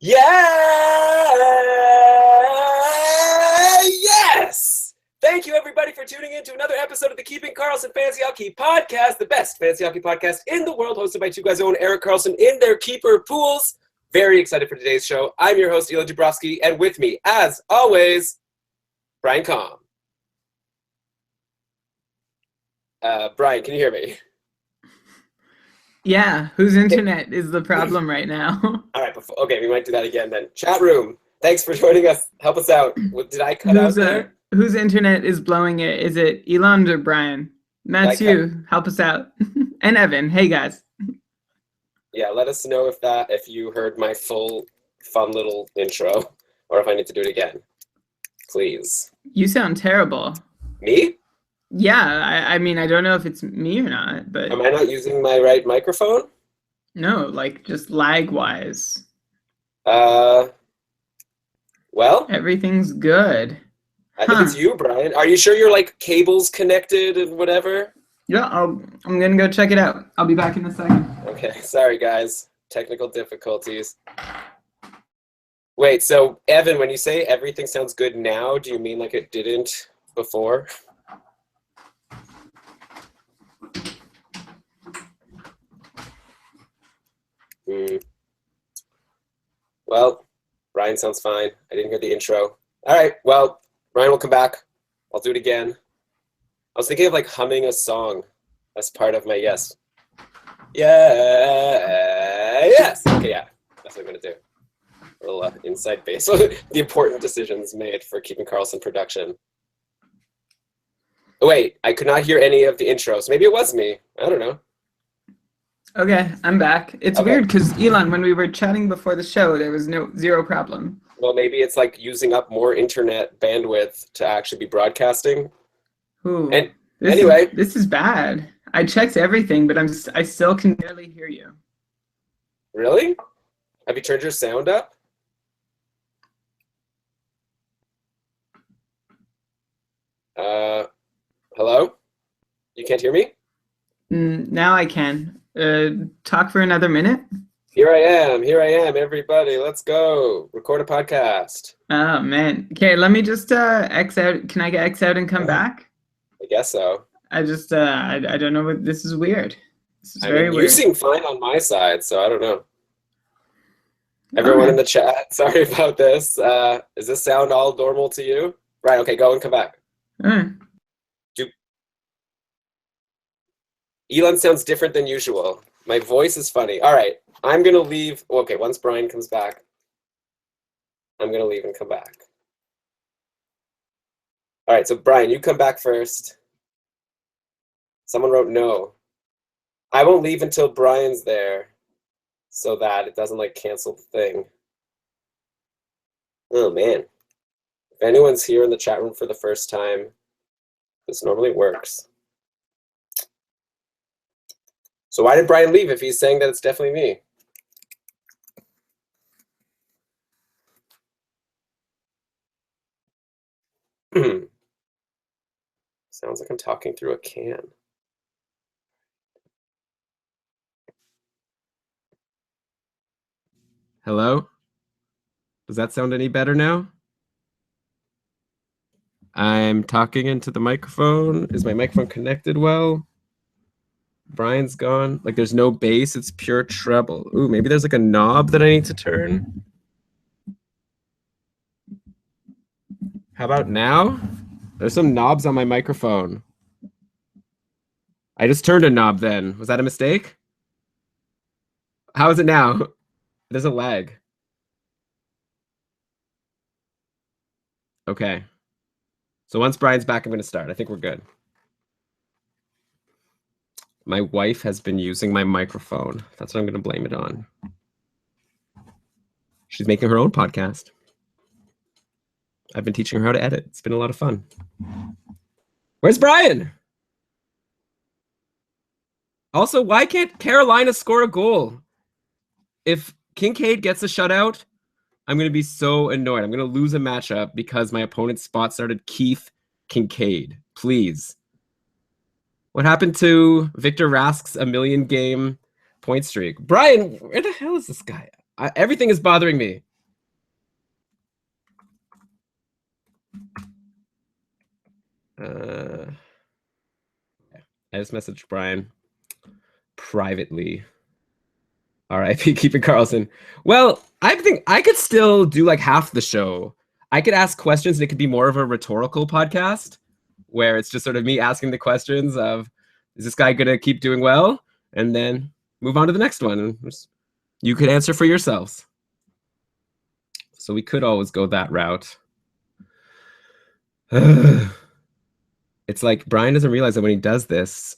Yes! Thank you, everybody, for tuning in to another episode of the Keeping Karlsson Fantasy Hockey Podcast, the best fantasy hockey podcast in the world, hosted by two guys who own Eric Karlsson in their keeper pools. Very excited for today's show. I'm your host, Eli Jabrowski, and with me, as always, Brian Calm. Brian, can you hear me? Yeah, whose internet is the problem right now? All right, okay, we might do that again then. Chat room, thanks for joining us. Help us out. Did I cut out there? Whose internet is blowing it? Is it Elon or Brian? That's you. Help us out. And Evan. Hey, guys. Yeah, let us know if you heard my full fun little intro or if I need to do it again. Please. You sound terrible. Me? Yeah, I mean, I don't know if it's me or not, but... Am I not using my right microphone? No, like, just lag-wise. Well? Everything's good. I think it's you, Brian. Are you sure your, cables connected and whatever? Yeah, I'm gonna go check it out. I'll be back in a second. Okay, sorry, guys. Technical difficulties. Wait, so, Evan, when you say everything sounds good now, do you mean like it didn't before? Well, Brian sounds fine. I didn't hear the intro. All right, well, Brian will come back. I'll do it again. I was thinking of humming a song as part of my yes. Yeah, yes. Okay, yeah, that's what I'm gonna do. A little inside base. The important decisions made for Keeping Karlsson production. Oh, wait, I could not hear any of the intros. Maybe it was me. I don't know. Okay, I'm back. It's weird because, Elon, when we were chatting before the show, there was zero problem. Well, maybe it's using up more internet bandwidth to actually be broadcasting. Ooh, and anyway, this is bad. I checked everything, but I still can barely hear you. Really? Have you turned your sound up? Hello? You can't hear me? Now I can. Talk for another minute? Here I am, everybody. Let's go. Record a podcast. Oh, man. Okay, let me just X out. Can I get X out and come back? I guess so. I just, I don't know what, this is weird. This is very weird. You seem fine on my side, so I don't know. Everyone in the chat, sorry about this. Does this sound all normal to you? Right, okay, go and come back. All right. Elon sounds different than usual. My voice is funny. All right, I'm going to leave. Okay, once Brian comes back, I'm going to leave and come back. All right, so Brian, you come back first. Someone wrote no. I won't leave until Brian's there so that it doesn't cancel the thing. Oh, man. If anyone's here in the chat room for the first time, this normally works. So why did Brian leave if he's saying that it's definitely me? Sounds like I'm talking through a can. Hello? Does that sound any better now? I'm talking into the microphone. Is my microphone connected well? Brian's gone. There's no bass. It's pure treble. Ooh, maybe there's a knob that I need to turn. How about now? There's some knobs on my microphone. I just turned a knob then. Was that a mistake? How is it now? There's a lag. Okay. So once Brian's back, I'm going to start. I think we're good. My wife has been using my microphone. That's what I'm going to blame it on. She's making her own podcast. I've been teaching her how to edit. It's been a lot of fun. Where's Brian? Also, why can't Carolina score a goal? If Kincaid gets a shutout, I'm going to be so annoyed. I'm going to lose a matchup because my opponent's spot started Keith Kincaid. Please. What happened to Victor Rask's 1,000,000 game point streak? Brian, where the hell is this guy? Everything is bothering me. I just messaged Brian privately. R.I.P. Keeping Karlsson. Well, I think I could still do like half the show. I could ask questions and it could be more of a rhetorical podcast where it's just sort of me asking the questions of, is this guy going to keep doing well? And then move on to the next one. You could answer for yourselves. So we could always go that route. It's like Brian doesn't realize that when he does this,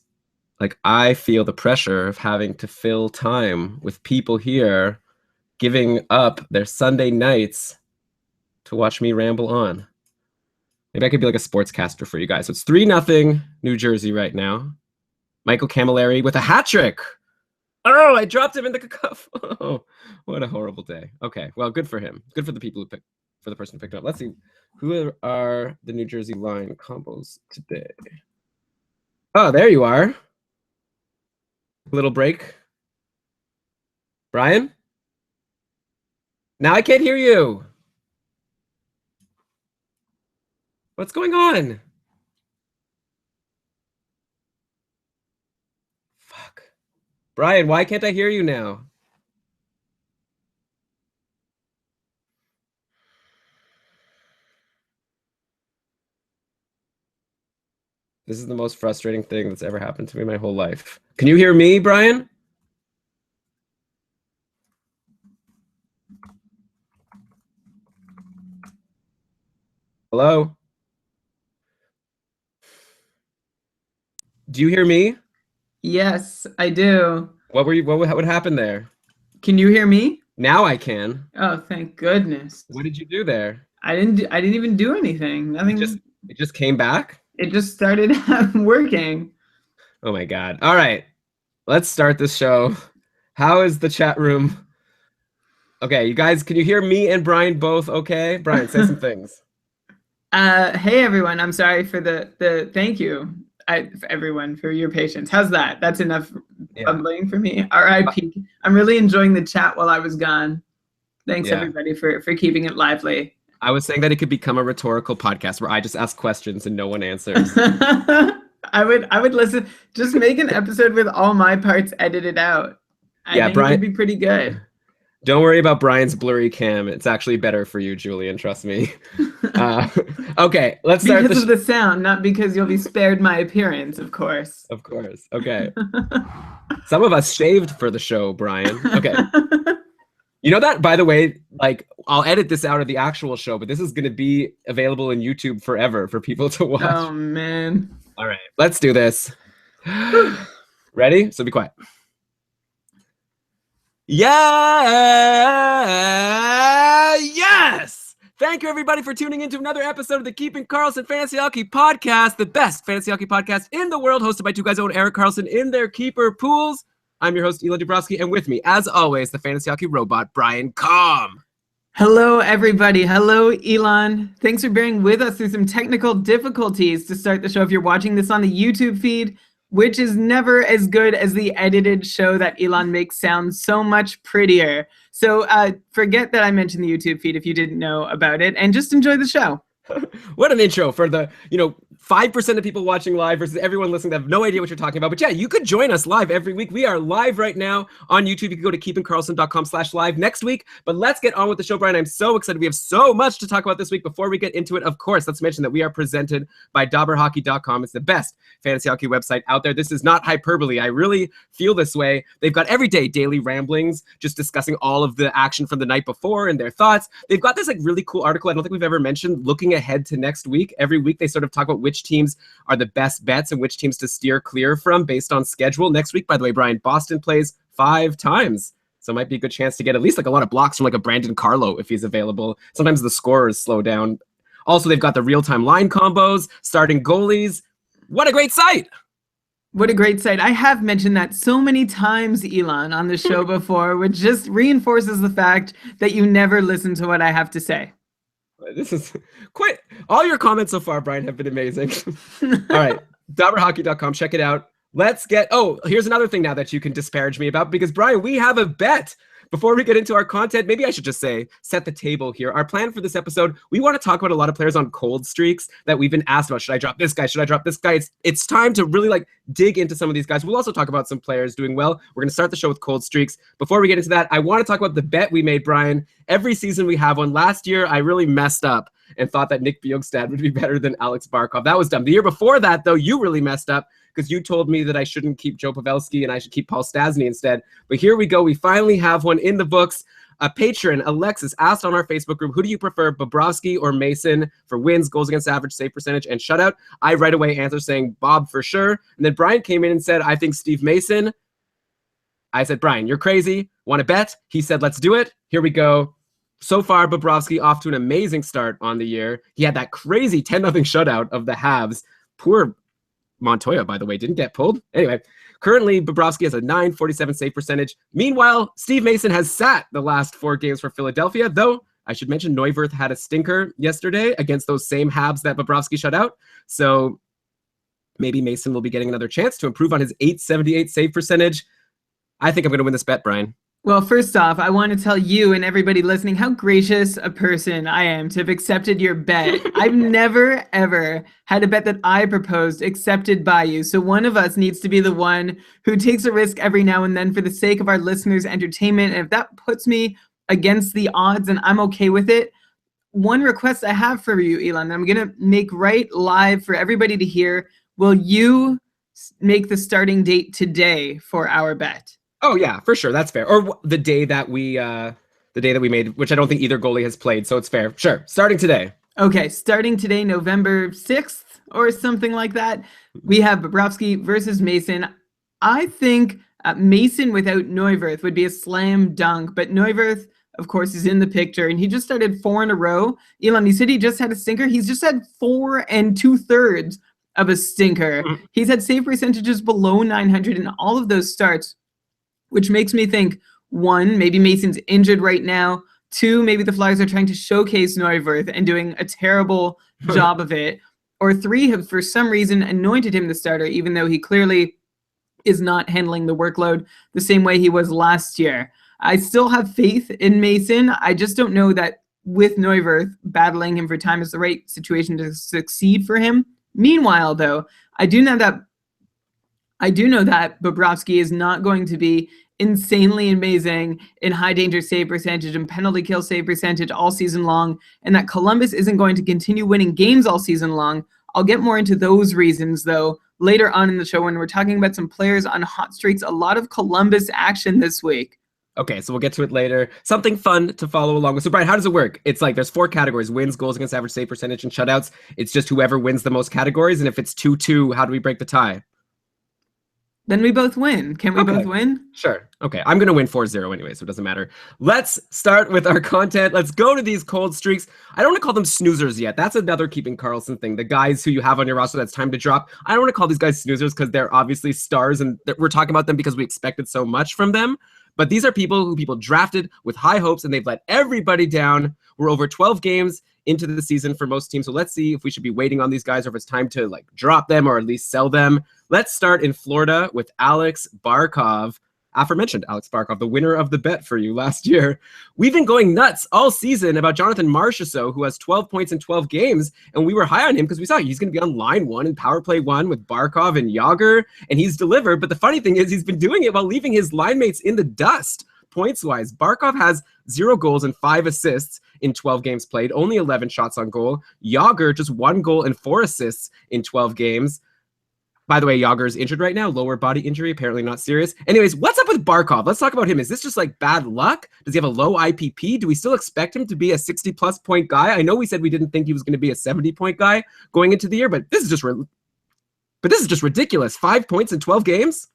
like I feel the pressure of having to fill time with people here giving up their Sunday nights to watch me ramble on. Maybe I could be like a sportscaster for you guys. So it's 3-0 New Jersey right now. Michael Camilleri with a hat trick. Oh, I dropped him in the cuff. Oh, what a horrible day. Okay, well, good for him. Good for the people who picked, for the person who picked it up. Let's see. Who are the New Jersey line combos today? Oh, there you are. Little break. Brian? Now I can't hear you. What's going on? Fuck. Brian, why can't I hear you now? This is the most frustrating thing that's ever happened to me my whole life. Can you hear me, Brian? Hello? Do you hear me? Yes, I do. What would happen there? Can you hear me? Now I can. Oh, thank goodness. What did you do there? I didn't even do anything. Nothing. It just came back? It just started working. Oh my God. All right. Let's start this show. How is the chat room? Okay, you guys, can you hear me and Brian both okay? Brian, say some things. Hey everyone, I'm sorry for the thank you. For everyone for your patience. How's that? That's enough bumbling for me. R.I.P. I'm really enjoying the chat while I was gone. Thanks everybody for keeping it lively. I was saying that it could become a rhetorical podcast where I just ask questions and no one answers. I would listen. Just make an episode with all my parts edited out. I think Brian, it would be pretty good. Don't worry about Brian's blurry cam. It's actually better for you, Julian. Trust me. Okay, let's start. Because of the sound, not because you'll be spared my appearance, of course. Of course. Okay. Some of us shaved for the show, Brian. Okay. You know that, by the way, like, I'll edit this out of the actual show, but this is going to be available in YouTube forever for people to watch. Oh, man. All right, let's do this. Ready? So be quiet. Yeah! Yes! Thank you, everybody, for tuning in to another episode of the Keeping Karlsson Fantasy Hockey Podcast, the best fantasy hockey podcast in the world, hosted by two guys own Eric Karlsson in their keeper pools. I'm your host, Elon Dubrowski, and with me, as always, the fantasy hockey robot, Brian Com. Hello, everybody. Hello, Elon. Thanks for bearing with us through some technical difficulties to start the show. If you're watching this on the YouTube feed, which is never as good as the edited show that Elon makes sound so much prettier. So forget that I mentioned the YouTube feed if you didn't know about it, and just enjoy the show. What an intro for the, 5% of people watching live versus everyone listening that have no idea what you're talking about. But yeah, you could join us live every week. We are live right now on YouTube. You can go to keepingkarlsson.com/live next week. But let's get on with the show, Brian. I'm so excited. We have so much to talk about this week. Before we get into it, of course, let's mention that we are presented by DobberHockey.com. It's the best fantasy hockey website out there. This is not hyperbole. I really feel this way. They've got everyday daily ramblings, just discussing all of the action from the night before and their thoughts. They've got this really cool article I don't think we've ever mentioned, looking ahead to next week. Every week they sort of talk about which teams are the best bets and which teams to steer clear from based on schedule. Next week, by the way, Brian, Boston plays 5 times. So it might be a good chance to get at least a lot of blocks from a Brandon Carlo if he's available. Sometimes the scorers slow down. Also, they've got the real-time line combos, starting goalies. What a great site! What a great site. I have mentioned that so many times, Elon, on the show before, which just reinforces the fact that you never listen to what I have to say. This is quite, all your comments so far, Brian, have been amazing. All right, DobberHockey.com, check it out. Let's get, here's another thing now that you can disparage me about, because Brian, we have a bet Before we get into our content, maybe I should just say, set the table here. Our plan for this episode, we want to talk about a lot of players on cold streaks that we've been asked about. Should I drop this guy? Should I drop this guy? It's time to really like dig into some of these guys. We'll also talk about some players doing well. We're going to start the show with cold streaks. Before we get into that, I want to talk about the bet we made, Brian. Every season we have one. Last year, I really messed up and thought that Nick Bjugstad would be better than Alex Barkov. That was dumb. The year before that, though, you really messed up because you told me that I shouldn't keep Joe Pavelski and I should keep Paul Stastny instead. But here we go. We finally have one in the books. A patron, Alexis, asked on our Facebook group, who do you prefer, Bobrovsky or Mason for wins, goals against average, save percentage, and shutout? I right away answered saying Bob for sure. And then Brian came in and said, I think Steve Mason. I said, Brian, you're crazy. Want to bet? He said, let's do it. Here we go. So far, Bobrovsky off to an amazing start on the year. He had that crazy 10-0 shutout of the Habs. Poor Montoya, by the way, didn't get pulled. Anyway, currently, Bobrovsky has a .947 save percentage. Meanwhile, Steve Mason has sat the last 4 games for Philadelphia, though I should mention Neuwirth had a stinker yesterday against those same Habs that Bobrovsky shut out. So maybe Mason will be getting another chance to improve on his .878 save percentage. I think I'm going to win this bet, Brian. Well, first off, I want to tell you and everybody listening how gracious a person I am to have accepted your bet. I've never, ever had a bet that I proposed accepted by you. So one of us needs to be the one who takes a risk every now and then for the sake of our listeners' entertainment. And if that puts me against the odds and I'm okay with it, one request I have for you, Elon, I'm going to make right live for everybody to hear. Will you make the starting date today for our bet? Oh yeah, for sure. That's fair. Or the day that we made, which I don't think either goalie has played. So it's fair. Sure. Starting today. Okay. Starting today, November 6th or something like that. We have Bobrovsky versus Mason. I think Mason without Neuwirth would be a slam dunk, but Neuwirth, of course, is in the picture and he just started 4 in a row. Elon, you said he just had a stinker. He's just had 4 2/3 of a stinker. Mm-hmm. He's had save percentages below 900 in all of those starts, which makes me think, 1, maybe Mason's injured right now. 2, maybe the Flyers are trying to showcase Neuwirth and doing a terrible job of it. Or 3, have for some reason anointed him the starter, even though he clearly is not handling the workload the same way he was last year. I still have faith in Mason. I just don't know that with Neuwirth battling him for time is the right situation to succeed for him. Meanwhile, though, I do know that Bobrovsky is not going to be insanely amazing in high danger save percentage and penalty kill save percentage all season long, and that Columbus isn't going to continue winning games all season long. I'll get more into those reasons, though, later on in the show when we're talking about some players on hot streaks. A lot of Columbus action this week. Okay, so we'll get to it later. Something fun to follow along with. So, Brian, how does it work? It's like there's 4 categories: wins, goals against average, save percentage, and shutouts. It's just whoever wins the most categories, and if it's 2-2, how do we break the tie? Then we both win. Can we both win? Sure. Okay. I'm going to win 4-0 anyway, so it doesn't matter. Let's start with our content. Let's go to these cold streaks. I don't want to call them snoozers yet. That's another Keeping Karlsson thing. The guys who you have on your roster that's time to drop. I don't want to call these guys snoozers because they're obviously stars and we're talking about them because we expected so much from them. But these are people who people drafted with high hopes and they've let everybody down. We're over 12 games into the season for most teams. So let's see if we should be waiting on these guys or if it's time to like drop them or at least sell them. Let's start in Florida with Alex Barkov. Aforementioned Alex Barkov, the winner of the bet for you last year. We've been going nuts all season about Jonathan Marchessault, who has 12 points in 12 games, and we were high on him because we saw he's going to be on line 1 and power play 1 with Barkov and Jágr, and he's delivered. But the funny thing is he's been doing it while leaving his line mates in the dust. Points-wise, Barkov has 0 goals and 5 assists in 12 games played, only 11 shots on goal. Jágr, just 1 goal and 4 assists in 12 games. By the way, Jágr is injured right now, lower body injury, apparently not serious. Anyways, what's up with Barkov? Let's talk about him. Is this just like bad luck? Does he have a low IPP? Do we still expect him to be a 60-plus point guy? I know we said we didn't think he was going to be a 70-point guy going into the year, but this is just ridiculous. 5 points in 12 games?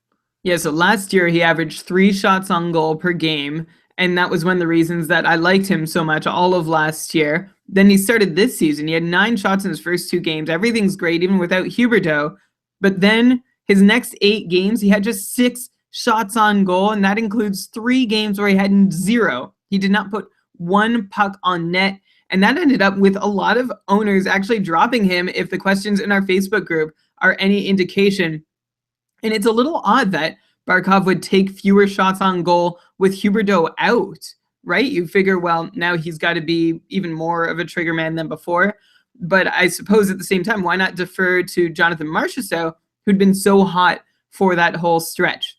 Yeah, so last year he averaged 3 shots on goal per game, and that was one of the reasons that I liked him so much all of last year. Then he started this season. He had 9 shots in his first 2 games. Everything's great, even without Huberdeau. But then his next 8 games, he had just 6 shots on goal, and that includes 3 games where he had 0. He did not put 1 puck on net, and that ended up with a lot of owners actually dropping him if the questions in our Facebook group are any indication. And it's a little odd that Barkov would take fewer shots on goal with Huberdeau out, right? You figure, well, now he's got to be even more of a trigger man than before. But I suppose at the same time, why not defer to Jonathan Marchessault, who'd been so hot for that whole stretch?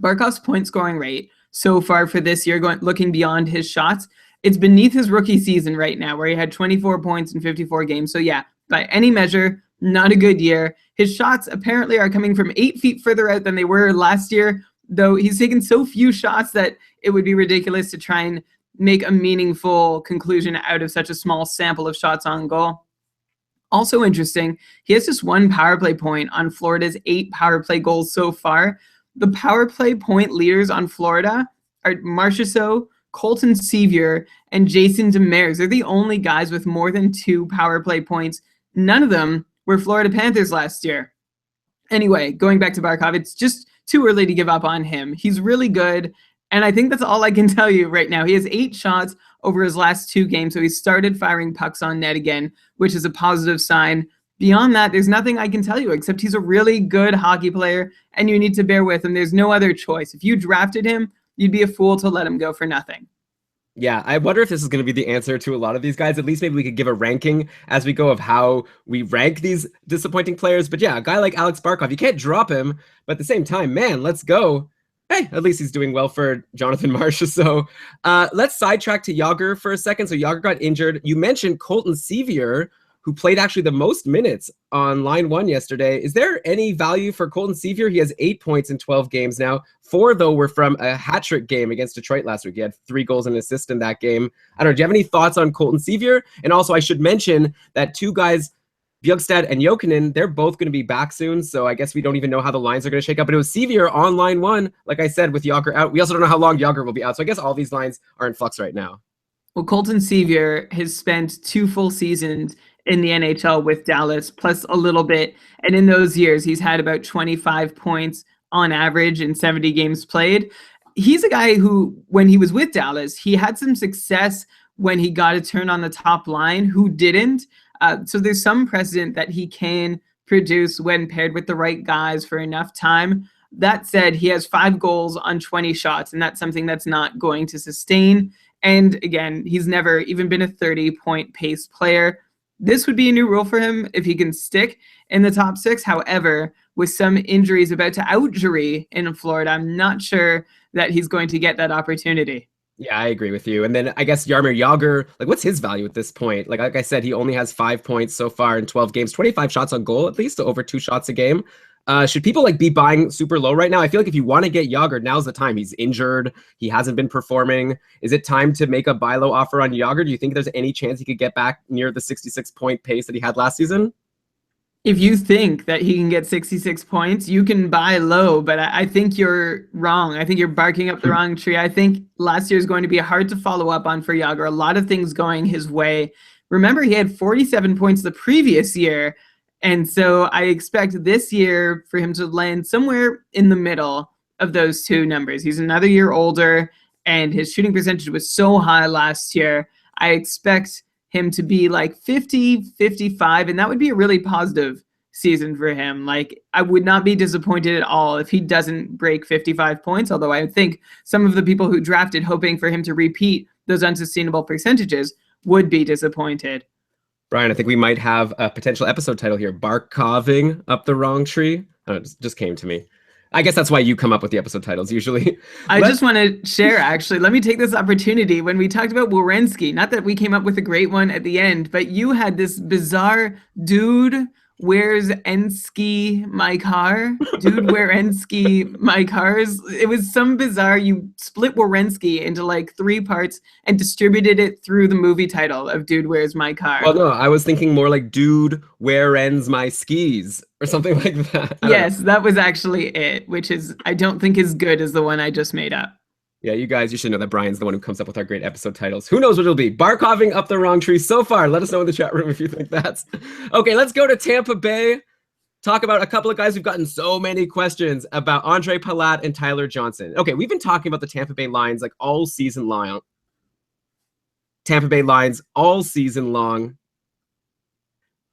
Barkov's point scoring rate so far for this year, looking beyond his shots, it's beneath his rookie season right now, where he had 24 points in 54 games. So yeah, by any measure, not a good year. His shots apparently are coming from 8 feet further out than they were last year, though he's taken so few shots that it would be ridiculous to try and make a meaningful conclusion out of such a small sample of shots on goal. Also interesting, he has just 1 power play point on Florida's 8 power play goals so far. The power play point leaders on Florida are Marchessault, Colton Sevier, and Jason Demers. They're the only guys with more than 2 power play points. None of them were Florida Panthers last year. Anyway, going back to Barkov, it's just too early to give up on him. He's really good, and I think that's all I can tell you right now. He has 8 shots over his last 2 games, so he started firing pucks on net again, which is a positive sign. Beyond that, there's nothing I can tell you except he's a really good hockey player, and you need to bear with him. There's no other choice. If you drafted him, you'd be a fool to let him go for nothing. Yeah, I wonder if this is going to be the answer to a lot of these guys. At least maybe we could give a ranking as we go of how we rank these disappointing players. But yeah, a guy like Alex Barkov, you can't drop him. But at the same time, man, let's go. Hey, at least he's doing well for Jonathan Marchessault. So let's sidetrack to Jágr for a second. So Jágr got injured. You mentioned Colton Sevier, who played actually the most minutes on line 1 yesterday. Is there any value for Colton Sevier? He has 8 points in 12 games now. 4, though, were from a hat-trick game against Detroit last week. He had 3 goals and an assist in that game. I don't know, do you have any thoughts on Colton Sevier? And also, I should mention that 2 guys, Bjugstad and Jokinen, they're both going to be back soon, so I guess we don't even know how the lines are going to shake up. But it was Sevier on line 1, like I said, with Jágr out. We also don't know how long Jágr will be out, so I guess all these lines are in flux right now. Well, Colton Sevier has spent 2 full seasons in the NHL with Dallas, plus a little bit. And in those years, he's had about 25 points on average in 70 games played. He's a guy who, when he was with Dallas, he had some success when he got a turn on the top line. Who didn't? So there's some precedent that he can produce when paired with the right guys for enough time. That said, he has 5 goals on 20 shots, and that's something that's not going to sustain. And again, he's never even been a 30-point pace player. This would be a new rule for him if he can stick in the top 6. However, with some injuries about to outjury in Florida, I'm not sure that he's going to get that opportunity. Yeah, I agree with you. And then I guess Jaromir Jágr, like, what's his value at this point? Like I said, he only has 5 points so far in 12 games, 25 shots on goal, at least, so over 2 shots a game. Should people be buying super low right now? I feel like if you want to get Jágr, now's the time. He's injured. He hasn't been performing. Is it time to make a buy low offer on Jágr? Do you think there's any chance he could get back near the 66-point pace that he had last season? If you think that he can get 66 points, you can buy low, but I think you're wrong. I think you're barking up the wrong tree. I think last year is going to be hard to follow up on for Jágr. A lot of things going his way. Remember, he had 47 points the previous year. And so I expect this year for him to land somewhere in the middle of those 2 numbers. He's another year older, and his shooting percentage was so high last year. I expect him to be 50, 55, and that would be a really positive season for him. I would not be disappointed at all if he doesn't break 55 points, although I think some of the people who drafted hoping for him to repeat those unsustainable percentages would be disappointed. Brian, I think we might have a potential episode title here, Barkoving Up the Wrong Tree. I don't know, it just came to me. I guess that's why you come up with the episode titles usually. I just want to share, actually. Let me take this opportunity. When we talked about Werenski, not that we came up with a great one at the end, but you had this bizarre dude, where's Ensky my car? Dude, Werenski my cars. It was some bizarre, you split Werenski into 3 parts and distributed it through the movie title of Dude, Where's My Car? Well, no, I was thinking more like Dude, Where Ends My Skis? Or something like that. Yes, that was actually it, which is, I don't think as good as the one I just made up. Yeah, you guys, you should know that Brian's the one who comes up with our great episode titles. Who knows what it'll be? Barkoving Up the Wrong Tree so far. Let us know in the chat room if you think that's... Okay, let's go to Tampa Bay. Talk about a couple of guys who've gotten so many questions about Andre Palat and Tyler Johnson. Okay, we've been talking about the Tampa Bay lines all season long. Tampa Bay lines all season long.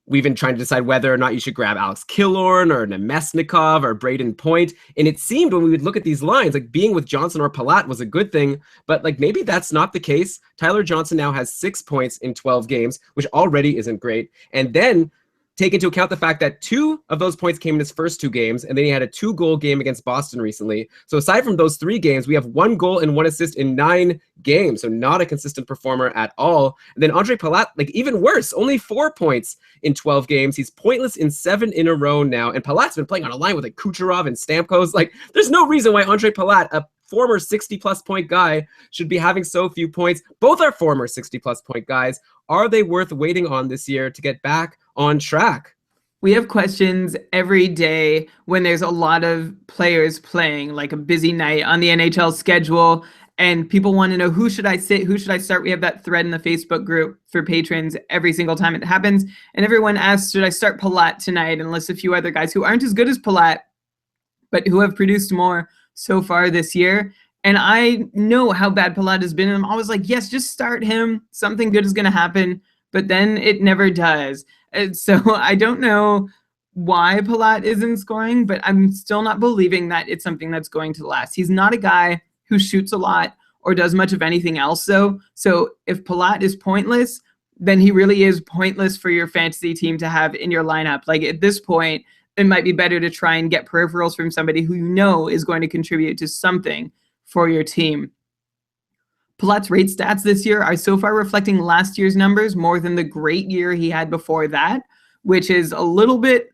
we've been trying to decide whether or not you should grab Alex Killorn or Nemesnikov or Braden Point. And it seemed when we would look at these lines, like being with Johnson or Palat was a good thing, but like maybe that's not the case. Tyler Johnson now has 6 points in 12 games, which already isn't great. And then take into account the fact that 2 of those points came in his first 2 games, and then he had a 2-goal game against Boston recently. So aside from those 3 games, we have 1 goal and 1 assist in 9 games, so not a consistent performer at all. And then Andre Palat, like even worse, only 4 points in 12 games. He's pointless in 7 in a row now, and Palat's been playing on a line with like Kucherov and Stamkos. Like, there's no reason why Andre Palat, a former 60-plus point guy, should be having so few points. Both are former 60-plus point guys. Are they worth waiting on this year to get back on track? We have questions every day when there's a lot of players playing, like a busy night on the NHL schedule, and people want to know, who should I sit? Who should I start? We have that thread in the Facebook group for patrons every single time it happens. And everyone asks, should I start Palat tonight? And lists a few other guys who aren't as good as Palat, but who have produced more so far this year. And I know how bad Palat has been. And I'm always like, yes, just start him. Something good is going to happen. But then it never does. And so I don't know why Palat isn't scoring, but I'm still not believing that it's something that's going to last. He's not a guy who shoots a lot or does much of anything else, though. So if Palat is pointless, then he really is pointless for your fantasy team to have in your lineup. Like, at this point, it might be better to try and get peripherals from somebody who you know is going to contribute to something for your team. Palat's rate stats this year are so far reflecting last year's numbers more than the great year he had before that, which is a little bit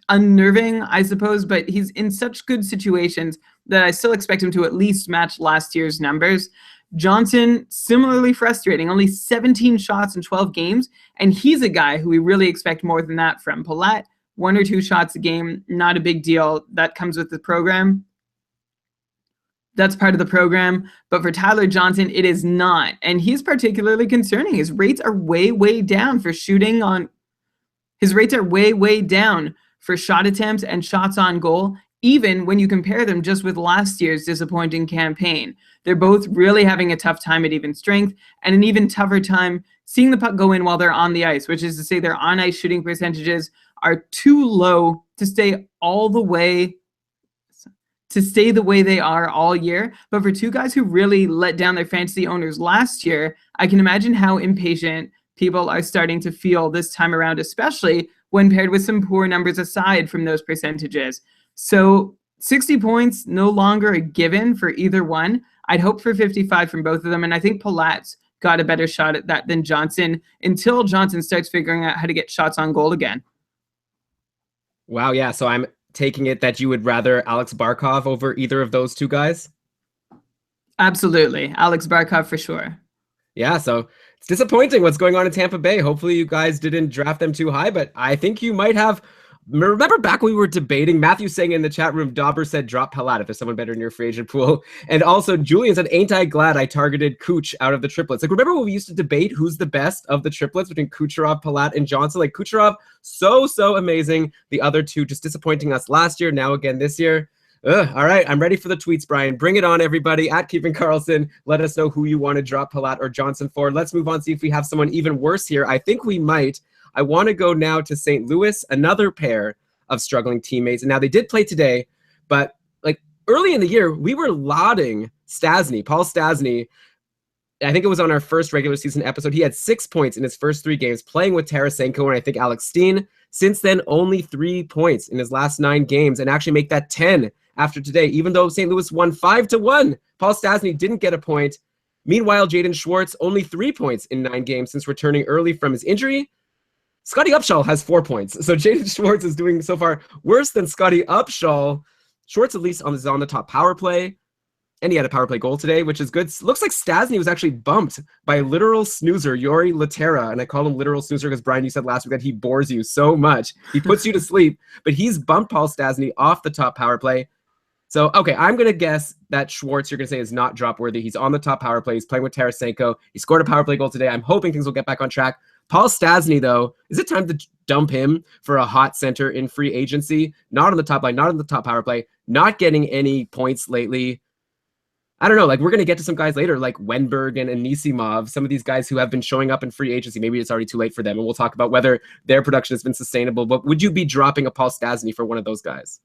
unnerving, I suppose, but he's in such good situations that I still expect him to at least match last year's numbers. Johnson, similarly frustrating, only 17 shots in 12 games, and he's a guy who we really expect more than that from. Palat, 1 or 2 shots a game, not a big deal. That comes with the program. That's part of the program. But for Tyler Johnson, it is not. And he's particularly concerning. His rates are way, way down for shooting on... His rates are way, way down for shot attempts and shots on goal, even when you compare them just with last year's disappointing campaign. They're both really having a tough time at even strength, and an even tougher time seeing the puck go in while they're on the ice, which is to say their on-ice shooting percentages are too low to stay the way they are all year. But for 2 guys who really let down their fantasy owners last year, I can imagine how impatient people are starting to feel this time around, especially when paired with some poor numbers aside from those percentages. So 60 points, no longer a given for either one. I'd hope for 55 from both of them, and I think Palat's got a better shot at that than Johnson until Johnson starts figuring out how to get shots on goal again. Wow, yeah, so I'm taking it that you would rather Alex Barkov over either of those 2 guys? Absolutely. Alex Barkov for sure. Yeah, so it's disappointing what's going on in Tampa Bay. Hopefully you guys didn't draft them too high, but I think you might have. Remember back when we were debating, Matthew saying in the chat room, Dauber said drop Palat if there's someone better in your free agent pool. And also Julian said, ain't I glad I targeted Kuch out of the triplets. Like, remember when we used to debate who's the best of the triplets between Kucherov, Palat, and Johnson? Like, Kucherov, so amazing. The other 2 just disappointing us last year, now again this year. All right, I'm ready for the tweets, Brian. Bring it on, everybody. At Keeping Karlsson, let us know who you want to drop Palat or Johnson for. Let's move on, see if we have someone even worse here. I think we might. I want to go now to St. Louis, another pair of struggling teammates. And now they did play today, but like early in the year, we were lauding Stastny, Paul Stastny. I think it was on our first regular season episode. He had 6 points in his first 3 games playing with Tarasenko and I think Alex Steen. Since then, only 3 points in his last 9 games, and actually make that 10 after today, even though St. Louis won 5-1. Paul Stastny didn't get a point. Meanwhile, Jaden Schwartz, only 3 points in 9 games since returning early from his injury. Scotty Upshall has 4 points. So Jaden Schwartz is doing so far worse than Scotty Upshall. Schwartz at least is on the top power play. And he had a power play goal today, which is good. Looks like Stastny was actually bumped by literal snoozer, Yori Laterra. And I call him literal snoozer because, Brian, you said last week that he bores you so much. He puts you to sleep. But he's bumped Paul Stastny off the top power play. So, okay, I'm going to guess that Schwartz, you're going to say, is not drop worthy. He's on the top power play. He's playing with Tarasenko. He scored a power play goal today. I'm hoping things will get back on track. Paul Stastny, though, is it time to dump him for a hot center in free agency? Not on the top line, not on the top power play, not getting any points lately. I don't know, like we're going to get to some guys later, like Wenberg and Anisimov, some of these guys who have been showing up in free agency. Maybe it's already too late for them, and we'll talk about whether their production has been sustainable. But would you be dropping a Paul Stastny for one of those guys?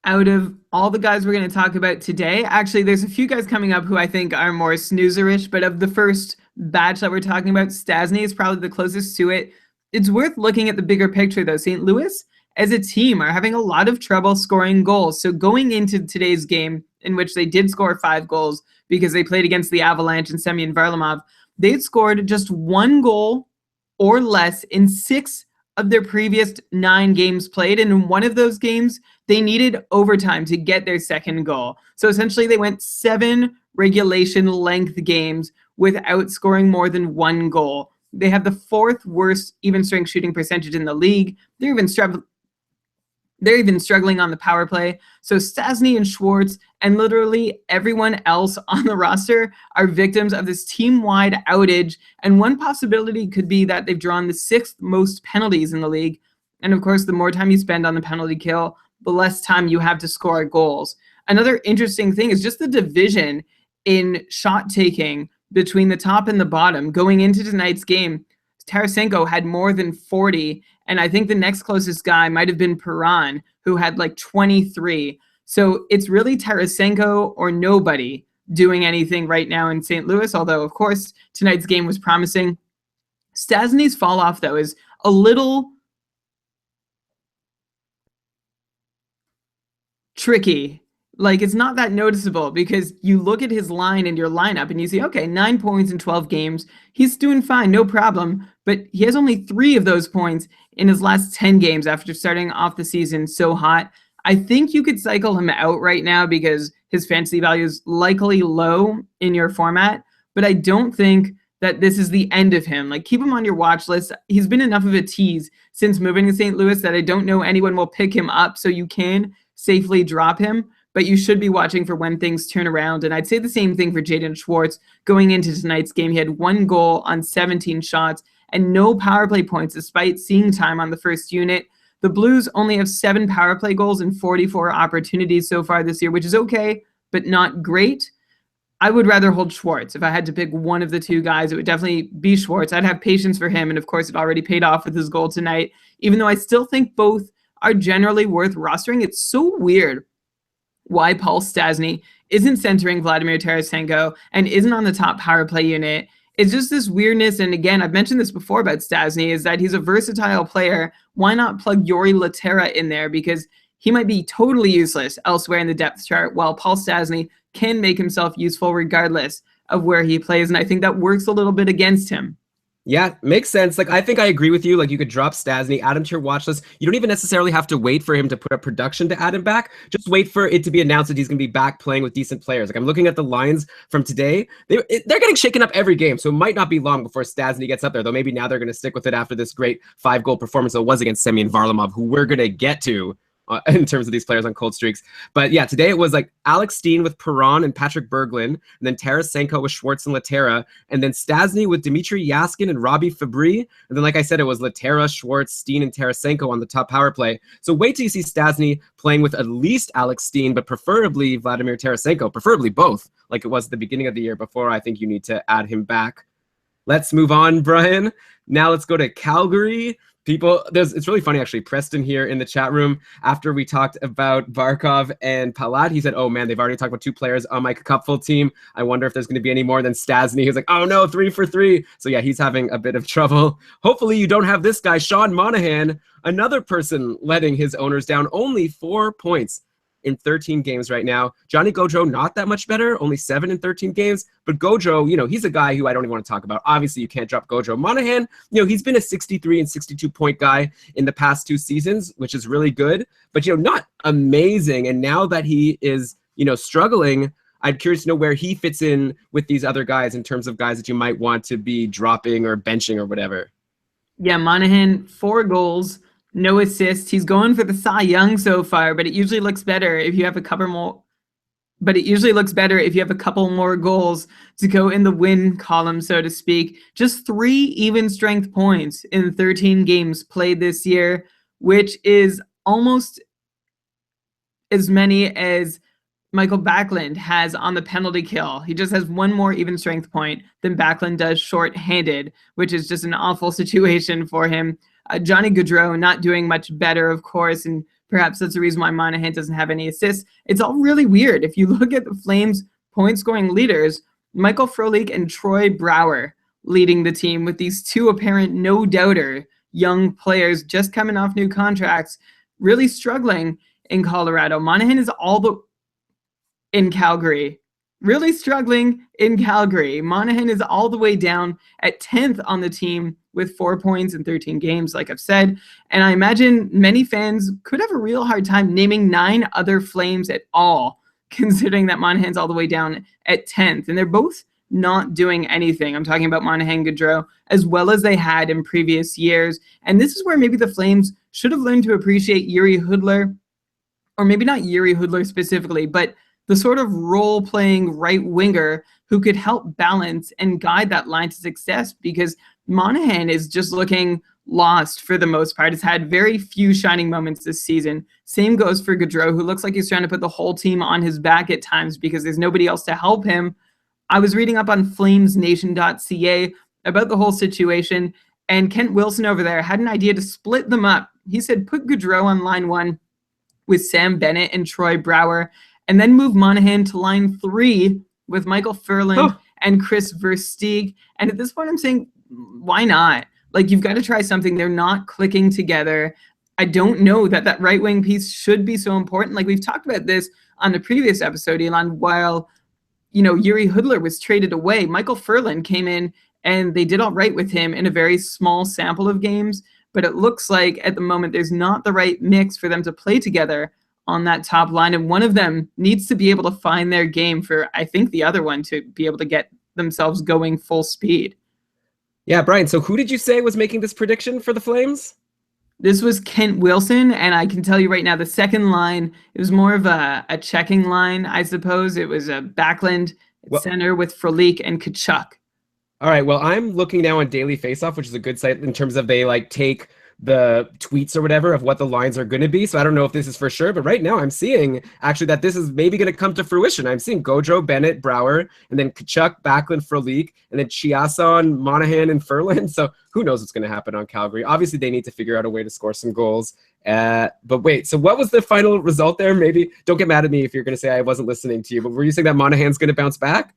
Out of all the guys we're going to talk about today, actually, there's a few guys coming up who I think are more snoozerish, but of the first batch that we're talking about, Stastny is probably the closest to it. It's worth looking at the bigger picture, though. St. Louis, as a team, are having a lot of trouble scoring goals. So going into today's game, in which they did score 5 goals because they played against the Avalanche and Semyon Varlamov, they'd scored just 1 goal or less in 6 of their previous 9 games played. And in one of those games, they needed overtime to get their second goal. So essentially, they went 7 regulation length games without scoring more than 1 goal. They have the 4th worst even strength shooting percentage in the league. They're even struggling on the power play. So Stastny and Schwartz and literally everyone else on the roster are victims of this team-wide outage. And one possibility could be that they've drawn the 6th most penalties in the league. And of course, the more time you spend on the penalty kill, the less time you have to score goals. Another interesting thing is just the division in shot taking between the top and the bottom. Going into tonight's game, Tarasenko had more than 40, and I think the next closest guy might have been Perron, who had like 23. So it's really Tarasenko or nobody doing anything right now in St. Louis, although, of course, tonight's game was promising. Stastny's fall off, though, is a little tricky. Like, it's not that noticeable because you look at his line in your lineup and you see, okay, 9 points in 12 games. He's doing fine, no problem. But he has only 3 of those points in his last 10 games after starting off the season so hot. I think you could cycle him out right now because his fantasy value is likely low in your format. But I don't think that this is the end of him. Like, keep him on your watch list. He's been enough of a tease since moving to St. Louis that I don't know anyone will pick him up, so you can safely drop him. But you should be watching for when things turn around. And I'd say the same thing for Jaden Schwartz. Going into tonight's game, he had 1 goal on 17 shots and no power play points despite seeing time on the first unit. The Blues only have 7 power play goals and 44 opportunities so far this year, which is okay, but not great. I would rather hold Schwartz. If I had to pick one of the 2 guys, it would definitely be Schwartz. I'd have patience for him. And of course, it already paid off with his goal tonight. Even though I still think both are generally worth rostering, it's so weird why Paul Stastny isn't centering Vladimir Tarasenko and isn't on the top power play unit. It's just this weirdness. And again, I've mentioned this before about Stastny, is that he's a versatile player. Why not plug Yuri Laterra in there? Because he might be totally useless elsewhere in the depth chart, while Paul Stastny can make himself useful regardless of where he plays. And I think that works a little bit against him. Yeah, makes sense. Like, I think I agree with you. Like, you could drop Stastny, add him to your watch list. You don't even necessarily have to wait for him to put up production to add him back. Just wait for it to be announced that he's going to be back playing with decent players. Like, I'm looking at the lines from today. They're getting shaken up every game, so it might not be long before Stastny gets up there, though maybe now they're going to stick with it after this great 5-goal performance that was against Semyon Varlamov, who we're going to get to in terms of these players on cold streaks. But yeah, today it was like Alex Steen with Perron and Patrick Berglund, and then Tarasenko with Schwartz and Laterra, and then Stastny with Dmitry Yaskin and Robbie Fabry. And then, like I said, it was Laterra, Schwartz, Steen, and Tarasenko on the top power play. So wait till you see Stastny playing with at least Alex Steen, but preferably Vladimir Tarasenko, preferably both, like it was at the beginning of the year before I think you need to add him back. Let's move on, Brian. Now let's go to Calgary. It's really funny actually. Preston here in the chat room, after we talked about Barkov and Palat, he said, "Oh man, they've already talked about 2 players on my cupful team. I wonder if there's going to be any more than Stastny." He was like, "Oh no, 3 for 3." So yeah, he's having a bit of trouble. Hopefully you don't have this guy, Sean Monahan, another person letting his owners down. Only 4 points in 13 games right now. Johnny Gaudreau, not that much better, only 7 in 13 games. But Gaudreau, he's a guy who I don't even want to talk about. Obviously, you can't drop Gaudreau. Monahan, he's been a 63 and 62 point guy in the past 2 seasons, which is really good, but, not amazing. And now that he is, struggling, I'm curious to know where he fits in with these other guys in terms of guys that you might want to be dropping or benching or whatever. Yeah, Monahan, 4 goals, no assists. He's going for the Cy Young so far, but it usually looks better if you have a couple more. But it usually looks better if you have a couple more goals to go in the win column, so to speak. Just 3 even strength points in 13 games played this year, which is almost as many as Michael Backlund has on the penalty kill. He just has one more even strength point than Backlund does short-handed, which is just an awful situation for him. Johnny Gaudreau not doing much better, of course, and perhaps that's the reason why Monahan doesn't have any assists. It's all really weird. If you look at the Flames' point-scoring leaders, Michael Frolik and Troy Brouwer leading the team with these two apparent no-doubter young players just coming off new contracts, really struggling in Colorado. Monahan is in Calgary. Really struggling in Calgary. Monahan is all the way down at 10th on the team with 4 points in 13 games, like I've said. And I imagine many fans could have a real hard time naming 9 other Flames at all, considering that Monahan's all the way down at 10th. And they're both not doing anything. I'm talking about Monahan, Gaudreau, as well as they had in previous years. And this is where maybe the Flames should have learned to appreciate Jiri Hudler, or maybe not Jiri Hudler specifically, but the sort of role-playing right winger who could help balance and guide that line to success, because Monahan is just looking lost for the most part. Has had very few shining moments this season. Same goes for Gaudreau, who looks like he's trying to put the whole team on his back at times because there's nobody else to help him. I was reading up on flamesnation.ca about the whole situation, and Kent Wilson over there had an idea to split them up. He said, put Gaudreau on line 1 with Sam Bennett and Troy Brouwer, and then move Monahan to line 3 with Michael Furlan and Chris Versteeg. And at this point, I'm saying, why not? Like, you've got to try something. They're not clicking together. I don't know that right wing piece should be so important. Like, we've talked about this on the previous episode, Elon, while, Jiri Hudler was traded away. Michael Furlan came in and they did all right with him in a very small sample of games. But it looks like at the moment there's not the right mix for them to play together on that top line, and one of them needs to be able to find their game for, I think, the other one to be able to get themselves going full speed. Yeah, Brian, so who did you say was making this prediction for the Flames? This was Kent Wilson, and I can tell you right now, the second line, it was more of a checking line, I suppose. It was a Backlund center with Frolik and Tkachuk. All right, well, I'm looking now on Daily Faceoff, which is a good site in terms of they take the tweets or whatever of what the lines are going to be. So I don't know if this is for sure, but right now I'm seeing actually that this is maybe going to come to fruition. I'm seeing Gaudreau, Bennett, Brouwer, and then Tkachuk, Backlund, Frolik, and then Chiasson, Monahan, and Furlan. So who knows what's going to happen on Calgary? Obviously, they need to figure out a way to score some goals. But wait, so what was the final result there? Maybe don't get mad at me if you're going to say I wasn't listening to you, but were you saying that Monahan's going to bounce back?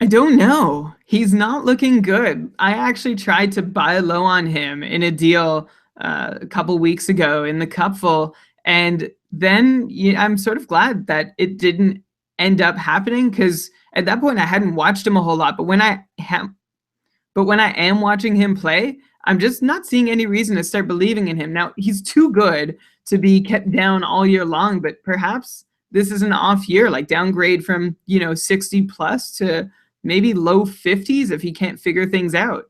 I don't know. He's not looking good. I actually tried to buy low on him in a deal a couple weeks ago in the Cupful, and then I'm sort of glad that it didn't end up happening, because at that point I hadn't watched him a whole lot. But when I am watching him play, I'm just not seeing any reason to start believing in him. Now, he's too good to be kept down all year long, but perhaps this is an off year, like downgrade from 60 plus to maybe low 50s if he can't figure things out.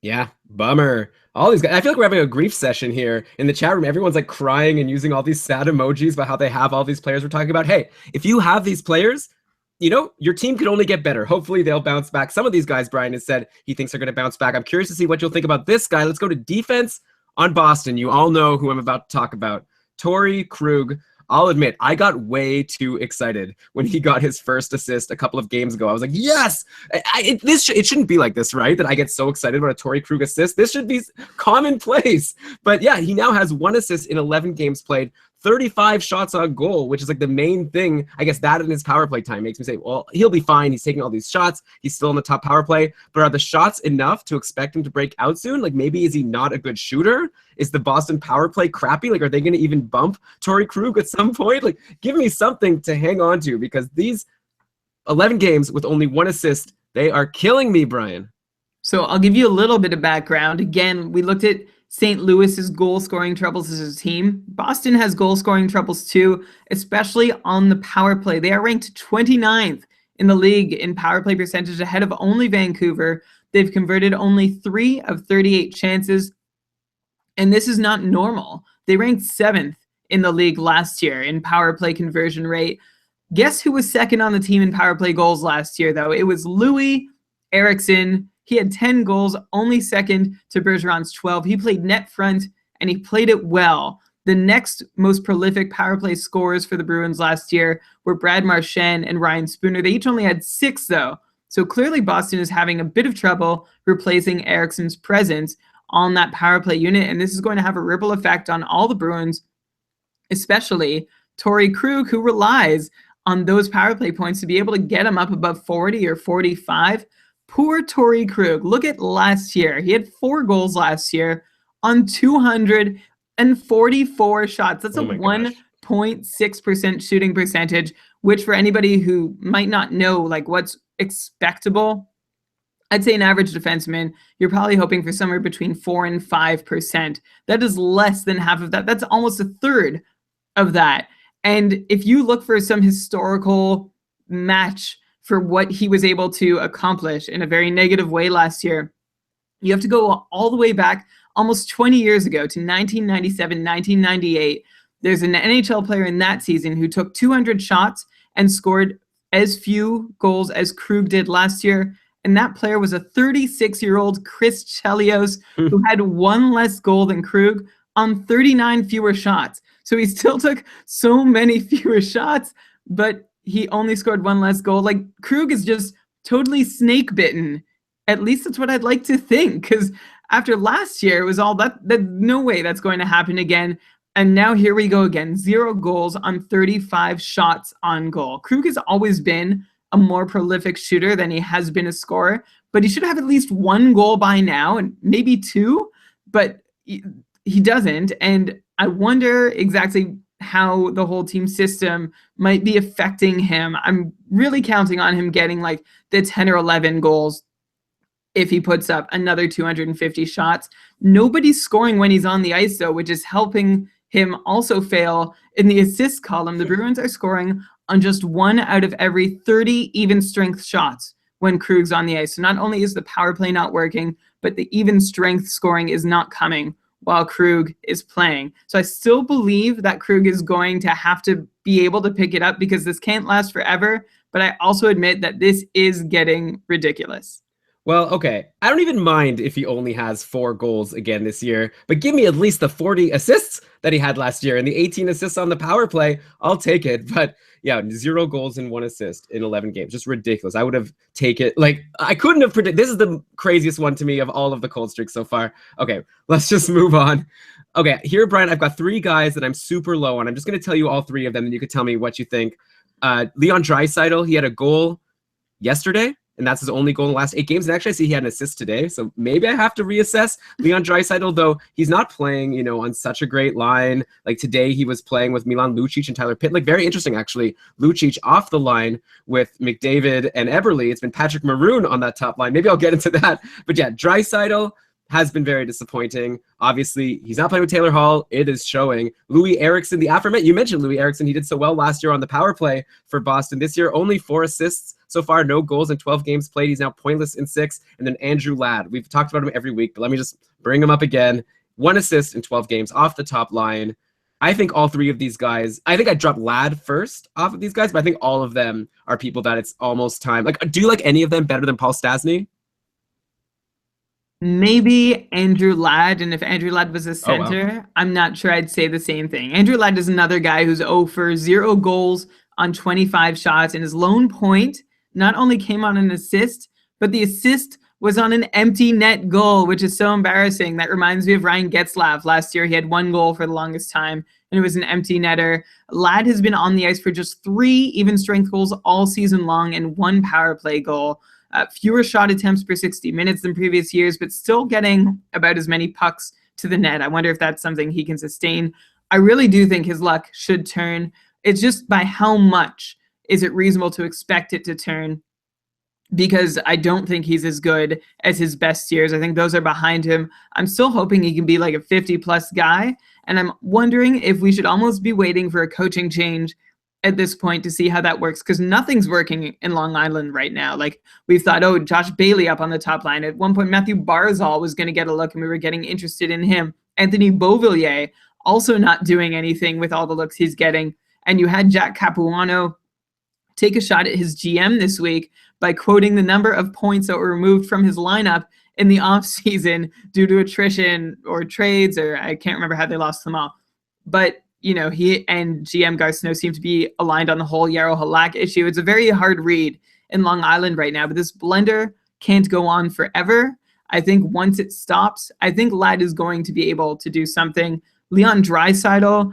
Yeah, bummer. All these guys, I feel like we're having a grief session here in the chat room. Everyone's crying and using all these sad emojis about how they have all these players we're talking about. Hey, if you have these players, your team could only get better. Hopefully they'll bounce back. Some of these guys, Brian has said he thinks they're going to bounce back. I'm curious to see what you'll think about this guy. Let's go to defense on Boston. You all know who I'm about to talk about. Torrey Krug. I'll admit, I got way too excited when he got his first assist a couple of games ago. I was like, yes! It shouldn't be like this, right? That I get so excited about a Torrey Krug assist. This should be commonplace. But yeah, he now has 1 assist in 11 games played, 35 shots on goal, which is the main thing. I guess that in his power play time makes me say, well, he'll be fine. He's taking all these shots. He's still in the top power play. But are the shots enough to expect him to break out soon? Maybe is he not a good shooter? Is the Boston power play crappy? Are they going to even bump Torrey Krug at some point? Give me something to hang on to, because these 11 games with only 1 assist, they are killing me, Brian. So I'll give you a little bit of background. Again, we looked at St. Louis's goal-scoring troubles as a team. Boston has goal-scoring troubles too, especially on the power play. They are ranked 29th in the league in power play percentage, ahead of only Vancouver. They've converted only 3 of 38 chances, and this is not normal. They ranked 7th in the league last year in power play conversion rate. Guess who was second on the team in power play goals last year, though? It was Louis Eriksson. He had 10 goals, only second to Bergeron's 12. He played net front, and he played it well. The next most prolific power play scorers for the Bruins last year were Brad Marchand and Ryan Spooner. They each only had 6, though. So clearly Boston is having a bit of trouble replacing Eriksson's presence on that power play unit, and this is going to have a ripple effect on all the Bruins, especially Torrey Krug, who relies on those power play points to be able to get him up above 40 or 45. Poor Torrey Krug. Look at last year. He had 4 goals last year on 244 shots. That's a 1.6% shooting percentage, which for anybody who might not know like what's expectable, I'd say an average defenseman, you're probably hoping for somewhere between 4 and 5%. That is less than half of that. That's almost a third of that. And if you look for some historical match for what he was able to accomplish in a very negative way last year, you have to go all the way back almost 20 years ago to 1997, 1998. There's an NHL player in that season who took 200 shots and scored as few goals as Krug did last year. And that player was a 36-year-old Chris Chelios who had 1 less goal than Krug on 39 fewer shots. So he still took so many fewer shots, but he only scored 1 less goal. Like, Krug is just totally snake bitten. At least that's what I'd like to think, because after last year, it was all that no way that's going to happen again. And now here we go again, 0 goals on 35 shots on goal. Krug has always been a more prolific shooter than he has been a scorer, but he should have at least 1 goal by now and maybe 2, but he doesn't. And I wonder exactly how the whole team system might be affecting him. I'm really counting on him getting like the 10 or 11 goals if he puts up another 250 shots. Nobody's scoring when he's on the ice, though, which is helping him also fail in the assist column. The Bruins are scoring on just 1 out of every 30 even strength shots when Krug's on the ice. So not only is the power play not working, but the even strength scoring is not coming while Krug is playing. So I still believe that Krug is going to have to be able to pick it up because this can't last forever. But I also admit that this is getting ridiculous. Well, okay. I don't even mind if he only has 4 goals again this year, but give me at least the 40 assists that he had last year and the 18 assists on the power play. I'll take it. But yeah, 0 goals and 1 assist in 11 games. Just ridiculous. I would have taken it. Like, I couldn't have predicted. This is the craziest one to me of all of the cold streaks so far. Okay, let's just move on. Okay, here, Brian, I've got 3 guys that I'm super low on. I'm just going to tell you all 3 of them, and you can tell me what you think. Leon Draisaitl, he had a goal yesterday, and that's his only goal in the last 8 games. And actually, I see he had an assist today, so maybe I have to reassess Leon Draisaitl, though he's not playing, you know, on such a great line. Like today, he was playing with Milan Lucic and Tyler Pitt. Like, very interesting, actually. Lucic off the line with McDavid and Eberle. It's been Patrick Maroon on that top line. Maybe I'll get into that. But yeah, Draisaitl has been very disappointing. Obviously, he's not playing with Taylor Hall. It is showing. Louis Eriksson, the aforementioned, you mentioned Louis Eriksson. He did so well last year on the power play for Boston. This year, only 4 assists so far, no goals in 12 games played. He's now pointless in 6. And then Andrew Ladd. We've talked about him every week, but let me just bring him up again. 1 assist in 12 games off the top line. I think all 3 of these guys, I think I dropped Ladd first off of these guys, but I think all of them are people that it's almost time. Like, do you like any of them better than Paul Stastny? Maybe Andrew Ladd, and if Andrew Ladd was a center, I'm not sure I'd say the same thing. Andrew Ladd is another guy who's 0 for 0 goals on 25 shots, and his lone point not only came on an assist, but the assist was on an empty net goal, which is so embarrassing. That reminds me of Ryan Getzlaf. Last year, he had 1 goal for the longest time, and it was an empty netter. Ladd has been on the ice for just 3 even strength goals all season long and 1 power play goal. Fewer shot attempts per 60 minutes than previous years, but still getting about as many pucks to the net. I wonder if that's something he can sustain. I really do think his luck should turn. It's just by how much is it reasonable to expect it to turn, because I don't think he's as good as his best years. I think those are behind him. I'm still hoping he can be like a 50-plus guy, and I'm wondering if we should almost be waiting for a coaching change at this point to see how that works, because nothing's working in Long Island right now. Like, we've thought, oh, Josh Bailey up on the top line. At one point, Matthew Barzal was going to get a look, and we were getting interested in him. Anthony Beauvillier also not doing anything with all the looks he's getting. And you had Jack Capuano take a shot at his GM this week by quoting the number of points that were removed from his lineup in the offseason due to attrition or trades, or I can't remember how they lost them all. but he and GM Karlsson No seem to be aligned on the whole Yarrow Halak issue. It's a very hard read in Long Island right now, but this blender can't go on forever. I think once it stops, I think Ladd is going to be able to do something. Leon Draisaitl,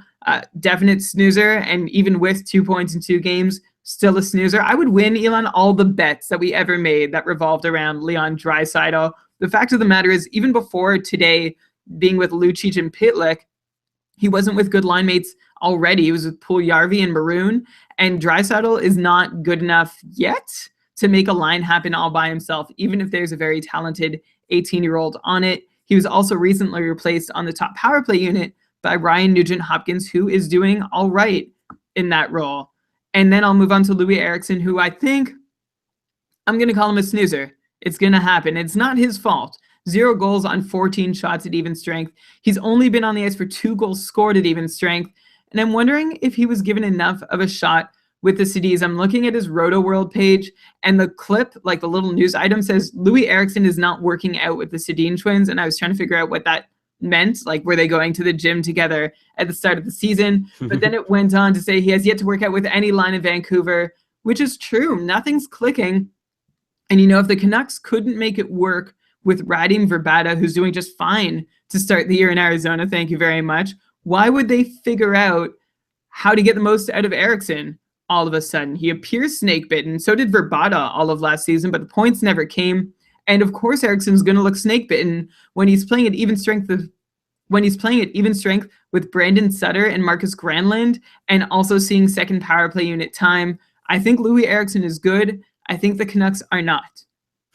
definite snoozer, and even with 2 points in 2 games, still a snoozer. I would win, Elon, all the bets that we ever made that revolved around Leon Draisaitl. The fact of the matter is, even before today, being with Lucic and Pitlick, he wasn't with good line mates already. He was with Puljujarvi and Maroon, and Draisaitl is not good enough yet to make a line happen all by himself, even if there's a very talented 18-year-old on it. He was also recently replaced on the top power play unit by Ryan Nugent-Hopkins, who is doing all right in that role. And then I'll move on to Louis Eriksson, who I think I'm going to call him a snoozer. It's going to happen. It's not his fault. 0 goals on 14 shots at even strength. He's only been on the ice for 2 goals scored at even strength. And I'm wondering if he was given enough of a shot with the CDs. I'm looking at his Roto World page, and the clip, like the little news item, says Louis Eriksson is not working out with the Sedin twins. And I was trying to figure out what that meant. Like, were they going to the gym together at the start of the season? But then it went on to say he has yet to work out with any line in Vancouver, which is true. Nothing's clicking. And if the Canucks couldn't make it work with Radim Verbata, who's doing just fine to start the year in Arizona, thank you very much, why would they figure out how to get the most out of Eriksson all of a sudden? He appears snake-bitten. So did Verbata all of last season, but the points never came. And of course, Eriksson's going to look snake-bitten when he's playing at even strength with Brandon Sutter and Marcus Granlund, and also seeing second power play unit time. I think Louis Eriksson is good. I think the Canucks are not.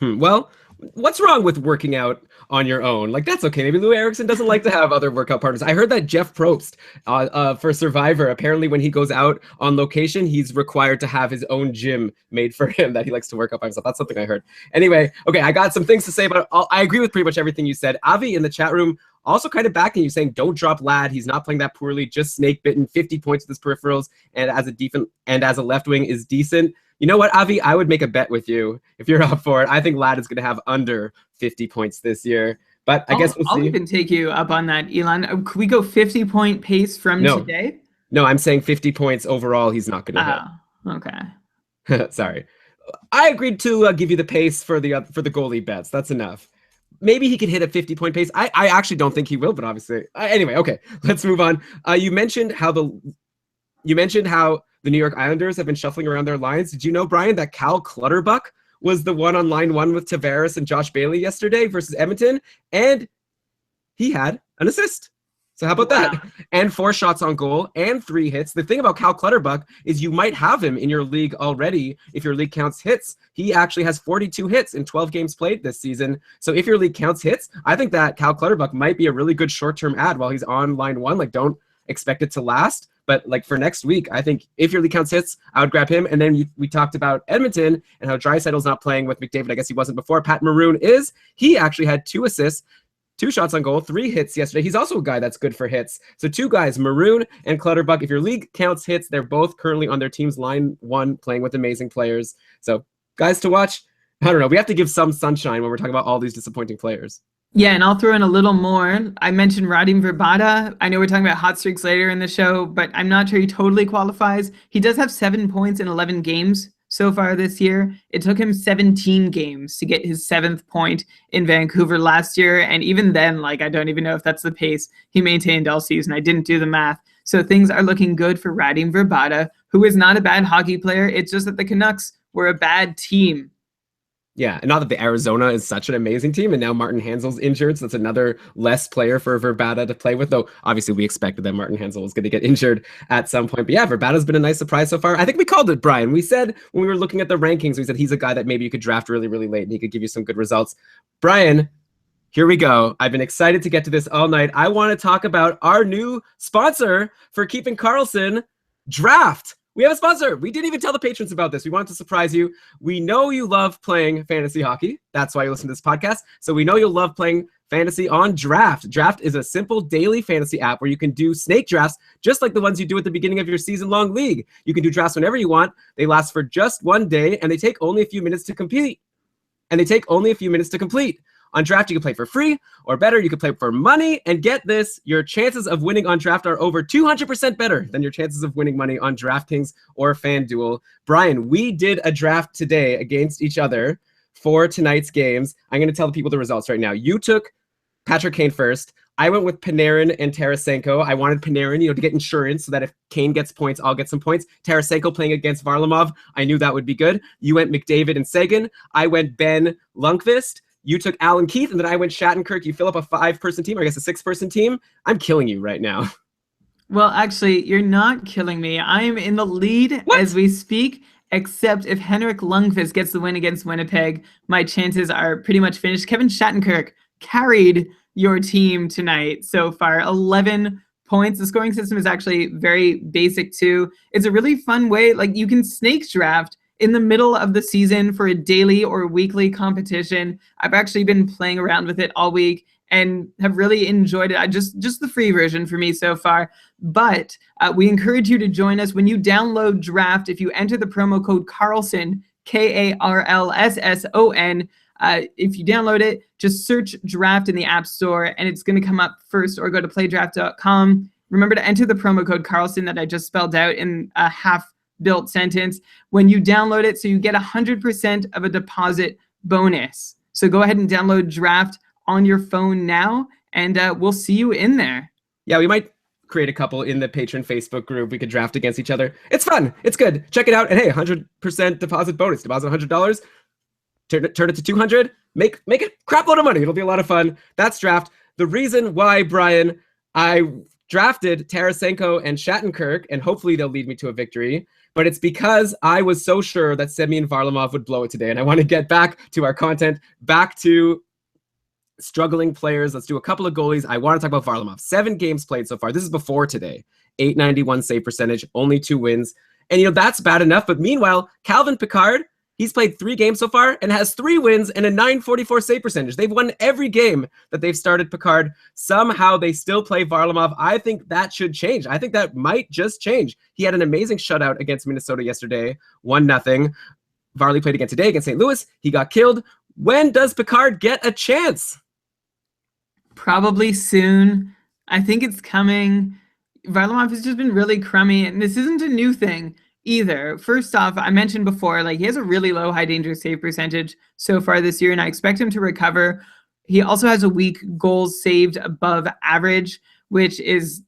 Well, what's wrong with working out on your own? Like, that's okay. Maybe Louis Eriksson doesn't like to have other workout partners. I heard that Jeff Probst for Survivor, apparently when he goes out on location, he's required to have his own gym made for him that he likes to work out by himself. That's something I heard. Anyway, okay, I got some things to say about it. I agree with pretty much everything you said. Avi in the chat room also kind of backing you, saying don't drop Ladd. He's not playing that poorly, just snake-bitten, 50 points with his peripherals, and as a left wing is decent. You know what, Avi? I would make a bet with you if you're up for it. I think Ladd is going to have under 50 points this year. But I guess we'll see. I'll even take you up on that, Elon. Could we go 50-point pace from today? No, I'm saying 50 points overall he's not going to hit. Okay. Sorry. I agreed to give you the pace for the goalie bets. That's enough. Maybe he could hit a 50-point pace. I actually don't think he will, but obviously. Anyway, okay. Let's move on. You mentioned how the New York Islanders have been shuffling around their lines. Did you know, Brian, that Cal Clutterbuck was the one on line 1 with Tavares and Josh Bailey yesterday versus Edmonton? And he had an assist. So how about that? And 4 shots on goal and 3 hits. The thing about Cal Clutterbuck is you might have him in your league already if your league counts hits. He actually has 42 hits in 12 games played this season. So if your league counts hits, I think that Cal Clutterbuck might be a really good short-term ad while he's on line 1. Like, don't expect it to last. But like for next week, I think if your league counts hits, I would grab him. And then we talked about Edmonton and how Draisaitl's not playing with McDavid. I guess he wasn't before. Pat Maroon is. He actually had 2 assists, 2 shots on goal, 3 hits yesterday. He's also a guy that's good for hits. So 2 guys, Maroon and Clutterbuck. If your league counts hits, they're both currently on their team's line 1 playing with amazing players. So guys to watch. I don't know. We have to give some sunshine when we're talking about all these disappointing players. Yeah, and I'll throw in a little more. I mentioned Radim Verbata. I know we're talking about hot streaks later in the show, but I'm not sure he totally qualifies. He does have 7 points in 11 games so far this year. It took him 17 games to get his 7th point in Vancouver last year, and even then, I don't even know if that's the pace he maintained all season. I didn't do the math. So things are looking good for Radim Verbata, who is not a bad hockey player. It's just that the Canucks were a bad team. Yeah, and not that the Arizona is such an amazing team, and now Martin Hanzal's injured, so that's another less player for Verbata to play with, though obviously we expected that Martin Hanzal was going to get injured at some point. But yeah, Verbata's been a nice surprise so far. I think we called it, Brian. We said when we were looking at the rankings, we said he's a guy that maybe you could draft really, really late, and he could give you some good results. Brian, here we go. I've been excited to get to this all night. I want to talk about our new sponsor for Keeping Karlsson, Draft. We have a sponsor. We didn't even tell the patrons about this. We wanted to surprise you. We know you love playing fantasy hockey. That's why you listen to this podcast. So we know you'll love playing fantasy on Draft. Draft is a simple daily fantasy app where you can do snake drafts just like the ones you do at the beginning of your season-long league. You can do drafts whenever you want. They last for just 1 day, and they take only a few minutes to complete. On Draft, you can play for free, or better, you can play for money. And get this, your chances of winning on Draft are over 200% better than your chances of winning money on DraftKings or FanDuel. Brian, we did a draft today against each other for tonight's games. I'm going to tell the people the results right now. You took Patrick Kane first. I went with Panarin and Tarasenko. I wanted Panarin, to get insurance so that if Kane gets points, I'll get some points. Tarasenko playing against Varlamov, I knew that would be good. You went McDavid and Sagan. I went Ben Lundqvist. You took Alan Keith, and then I went Shattenkirk. You fill up a 5-person team, or I guess a 6-person team. I'm killing you right now. Well, actually, you're not killing me. I am in the lead as we speak, except if Henrik Lundqvist gets the win against Winnipeg, my chances are pretty much finished. Kevin Shattenkirk carried your team tonight so far, 11 points. The scoring system is actually very basic too. It's a really fun way, like you can snake draft in the middle of the season for a daily or weekly competition. I've actually been playing around with it all week and have really enjoyed it. I just the free version for me so far. But we encourage you to join us when you download Draft. If you enter the promo code Karlsson, Karlsson, if you download it, just search Draft in the App Store and it's going to come up first, or go to playdraft.com. Remember to enter the promo code Karlsson that I just spelled out in a half-built sentence when you download it, so you get 100% of a deposit bonus. So go ahead and download Draft on your phone now, and we'll see you in there. Yeah, we might create a couple in the patron Facebook group. We could draft against each other. It's fun. It's good. Check it out. And hey, 100% deposit bonus. Deposit $100. Turn it to 200. Make a crap load of money. It'll be a lot of fun. That's Draft. The reason why, Brian, I drafted Tarasenko and Shattenkirk, and hopefully they'll lead me to a victory, but it's because I was so sure that Semyon Varlamov would blow it today, and I want to get back to our content, back to struggling players. Let's do a couple of goalies. I want to talk about Varlamov. 7 games played so far. This is before today. .891 save percentage, only 2 wins. And, that's bad enough. But meanwhile, Calvin Pickard, he's played 3 games so far and has 3 wins and a .944 save percentage. They've won every game that they've started Pickard. Somehow they still play Varlamov. I think that should change. I think that might just change. He had an amazing shutout against Minnesota yesterday, 1-0. Varley played again today against St. Louis. He got killed. When does Pickard get a chance? Probably soon. I think it's coming. Varlamov has just been really crummy, and this isn't a new thing either. First off, I mentioned before, he has a really low high danger save percentage so far this year, and I expect him to recover. He also has a weak goals saved above average, which is,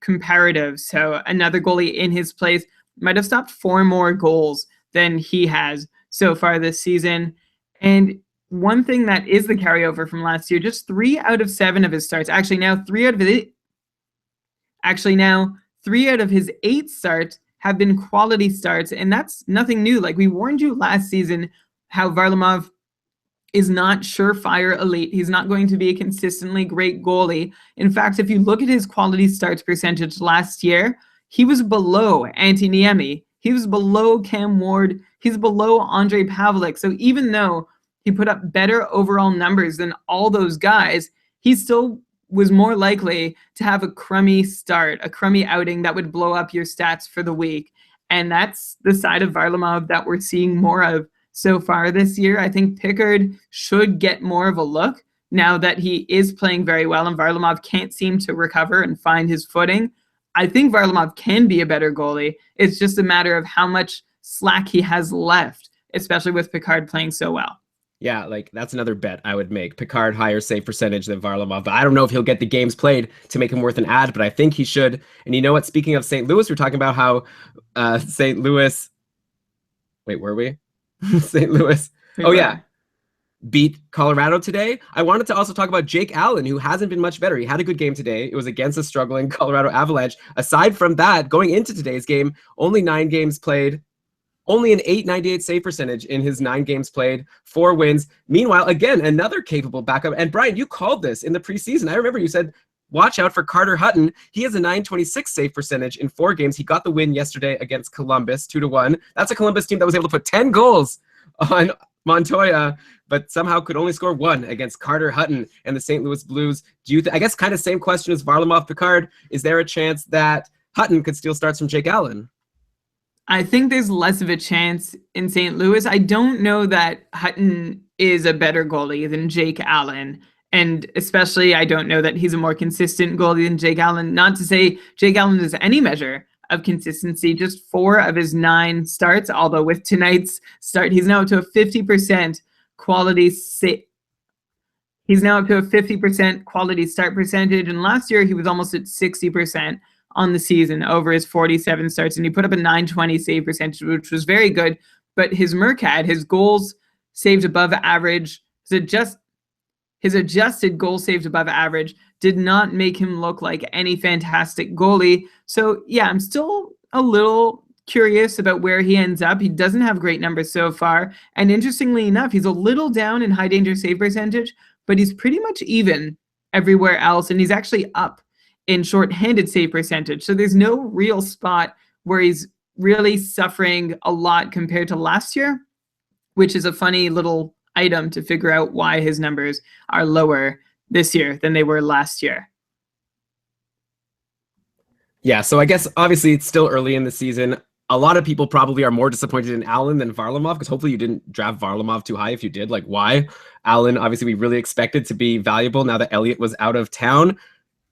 comparative. So another goalie in his place might have stopped 4 more goals than he has so far this season. And one thing that is the carryover from last year, just 3 out of 7 of his starts. Actually, now 3 out of his 8 starts have been quality starts, and that's nothing new. We warned you last season how Varlamov is not surefire elite. He's not going to be a consistently great goalie. In fact, if you look at his quality starts percentage last year, he was below Antti Niemi. He was below Cam Ward. He's below Andre Pavlik. So even though he put up better overall numbers than all those guys, he still was more likely to have a crummy start, a crummy outing that would blow up your stats for the week. And that's the side of Varlamov that we're seeing more of so far this year. I think Pickard should get more of a look now that he is playing very well and Varlamov can't seem to recover and find his footing. I think Varlamov can be a better goalie. It's just a matter of how much slack he has left, especially with Pickard playing so well. Yeah, that's another bet I would make. Pickard higher save percentage than Varlamov. But I don't know if he'll get the games played to make him worth an ad, but I think he should. And you know what? Speaking of St. Louis, we're talking about how St. Louis... Wait, were we? St. Louis. Yeah. Beat Colorado today. I wanted to also talk about Jake Allen, who hasn't been much better. He had a good game today. It was against a struggling Colorado Avalanche. Aside from that, going into today's game, only 9 games played. Only an .898 save percentage in his 9 games played, 4 wins. Meanwhile, again, another capable backup. And Brian, you called this in the preseason. I remember you said, watch out for Carter Hutton. He has a .926 save percentage in 4 games. He got the win yesterday against Columbus, 2-1. That's a Columbus team that was able to put 10 goals on Montoya, but somehow could only score 1 against Carter Hutton and the St. Louis Blues. Do you I guess kind of same question as Varlamov Pickard. Is there a chance that Hutton could steal starts from Jake Allen? I think there's less of a chance in St. Louis. I don't know that Hutton is a better goalie than Jake Allen. And especially, I don't know that he's a more consistent goalie than Jake Allen. Not to say Jake Allen is any measure of consistency, just 4 of his 9 starts, although with tonight's start, he's now up to a 50% quality He's now up to a 50% quality start percentage, and last year he was almost at 60% on the season over his 47 starts, and he put up a .920 save percentage, which was very good. But his MRCAD, his goals saved above average, his adjusted goal saved above average did not make him look like any fantastic goalie. So yeah, I'm still a little curious about where he ends up. He doesn't have great numbers so far. And interestingly enough, he's a little down in high danger save percentage, but he's pretty much even everywhere else. And he's actually up in shorthanded save percentage. So there's no real spot where he's really suffering a lot compared to last year, which is a funny little item to figure out why his numbers are lower this year than they were last year. Yeah, so I guess obviously it's still early in the season. A lot of people probably are more disappointed in Allen than Varlamov, because hopefully you didn't draft Varlamov too high. If you did, like, why? Allen, obviously we really expected to be valuable now that Elliott was out of town.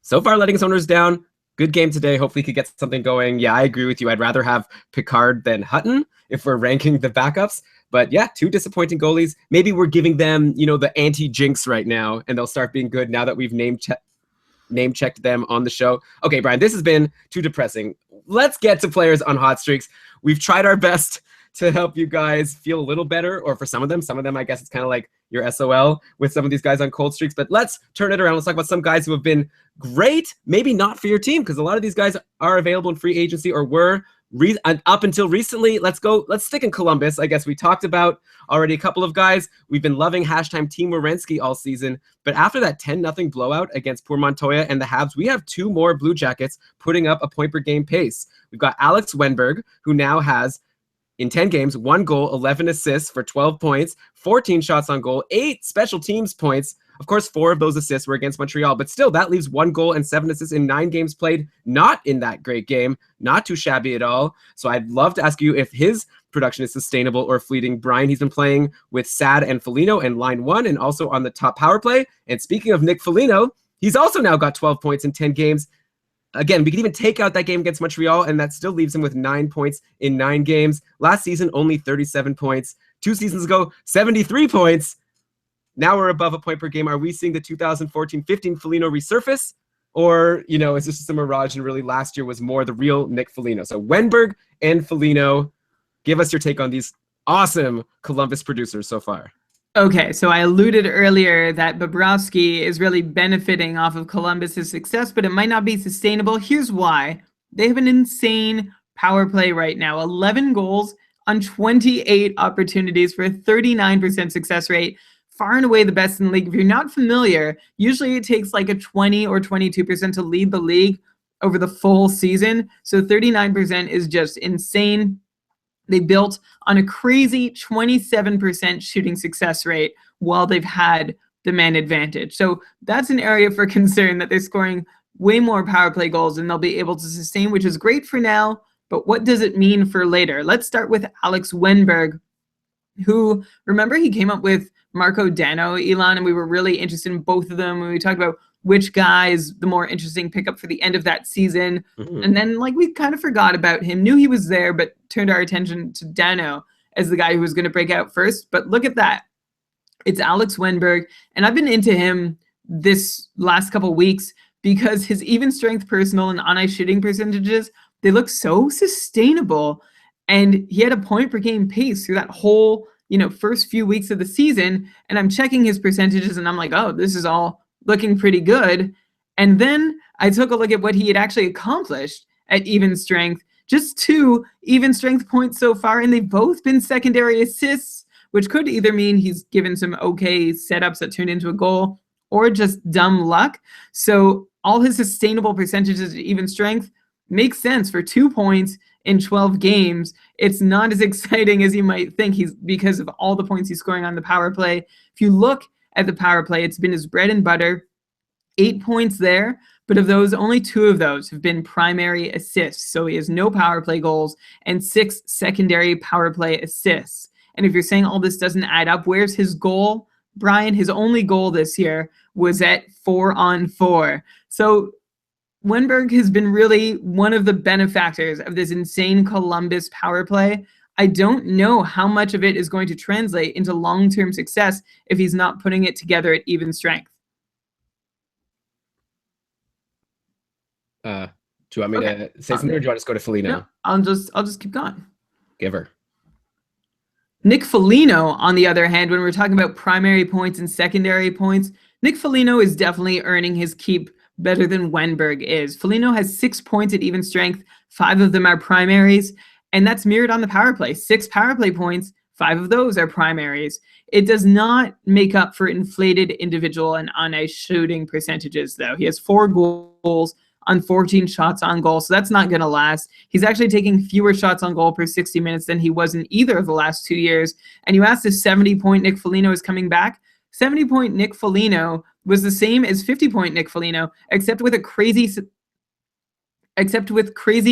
So far letting his owners down. Good game today. Hopefully he could get something going. Yeah, I agree with you. I'd rather have Picard than Hutton if we're ranking the backups. But yeah, 2 disappointing goalies. Maybe we're giving them, the anti-jinx right now, and they'll start being good now that we've name-checked them on the show. Okay, Brian, this has been too depressing. Let's get to players on hot streaks. We've tried our best to help you guys feel a little better, or for some of them, I guess it's kind of like your SOL with some of these guys on cold streaks. But let's turn it around. Let's talk about some guys who have been great, maybe not for your team, because a lot of these guys are available in free agency or were up until recently. Let's stick in Columbus. I guess we talked about already a couple of guys. We've been loving #Team Werenski all season, but after that 10-0 blowout against Poor Montoya and the Habs, we have 2 more Blue Jackets putting up a point per game pace. We've got Alex Wenberg, who now has, in 10 games, 1 goal, 11 assists for 12 points, 14 shots on goal, 8 special teams points. Of course, 4 of those assists were against Montreal, but still, that leaves 1 goal and 7 assists in 9 games played. Not in that great game, not too shabby at all. So I'd love to ask you if his production is sustainable or fleeting. Brian, he's been playing with Sad and Foligno in line 1 and also on the top power play. And speaking of Nick Foligno, he's also now got 12 points in 10 games. Again, we could even take out that game against Montreal, and that still leaves him with 9 points in 9 games. Last season, only 37 points. 2 seasons ago, 73 points. Now we're above a point per game. Are we seeing the 2014-15 Foligno resurface? Or, is this just a mirage, and really last year was more the real Nick Foligno? So Wenberg and Foligno, give us your take on these awesome Columbus producers so far. Okay, so I alluded earlier that Bobrovsky is really benefiting off of Columbus's success, but it might not be sustainable. Here's why. They have an insane power play right now. 11 goals on 28 opportunities for a 39% success rate. Far and away the best in the league. If you're not familiar, usually it takes like a 20 or 22% to lead the league over the full season. So 39% is just insane. They built on a crazy 27% shooting success rate while they've had the man advantage. So that's an area for concern, that they're scoring way more power play goals than they'll be able to sustain, which is great for now. But what does it mean for later? Let's start with Alex Wenberg, who, remember, he came up with Marco Dano, Elon, and we were really interested in both of them when we talked about which guy is the more interesting pickup for the end of that season. Mm-hmm. And then we kind of forgot about him, knew he was there, but turned our attention to Dano as the guy who was going to break out first. But look at that. It's Alex Wenberg. And I've been into him this last couple weeks because his even strength personal and on-ice shooting percentages, they look so sustainable. And he had a point per game pace through that whole, first few weeks of the season. And I'm checking his percentages and I'm like, oh, this is all looking pretty good. And then I took a look at what he had actually accomplished at even strength. Just 2 even strength points so far, and they've both been secondary assists, which could either mean he's given some okay setups that turned into a goal or just dumb luck. So all his sustainable percentages at even strength makes sense for 2 points in 12 games. It's not as exciting as you might think, because of all the points he's scoring on the power play. If you look at the power play, it's been his bread and butter. 8 points there, but of those, only 2 of those have been primary assists. So he has no power play goals and 6 secondary power play assists. And if you're saying all this doesn't add up, where's his goal? Brian, his only goal this year was at 4-on-4. So Wenberg has been really one of the benefactors of this insane Columbus power play. I don't know how much of it is going to translate into long-term success if he's not putting it together at even strength. Do you want me to say something, or do you want to just go to Foligno? No, I'll just keep going. Give her. Nick Foligno, on the other hand, when we're talking about primary points and secondary points, Nick Foligno is definitely earning his keep better than Wenberg is. Foligno has 6 points at even strength. 5 of them are primaries, and that's mirrored on the power play. 6 power play points, 5 of those are primaries. It does not make up for inflated individual and on-ice shooting percentages, though. He has 4 goals on 14 shots on goal, so that's not going to last. He's actually taking fewer shots on goal per 60 minutes than he was in either of the last 2 years. And you asked if 70-point Nick Foligno is coming back. 70-point Nick Foligno was the same as 50-point Nick Foligno, except with crazy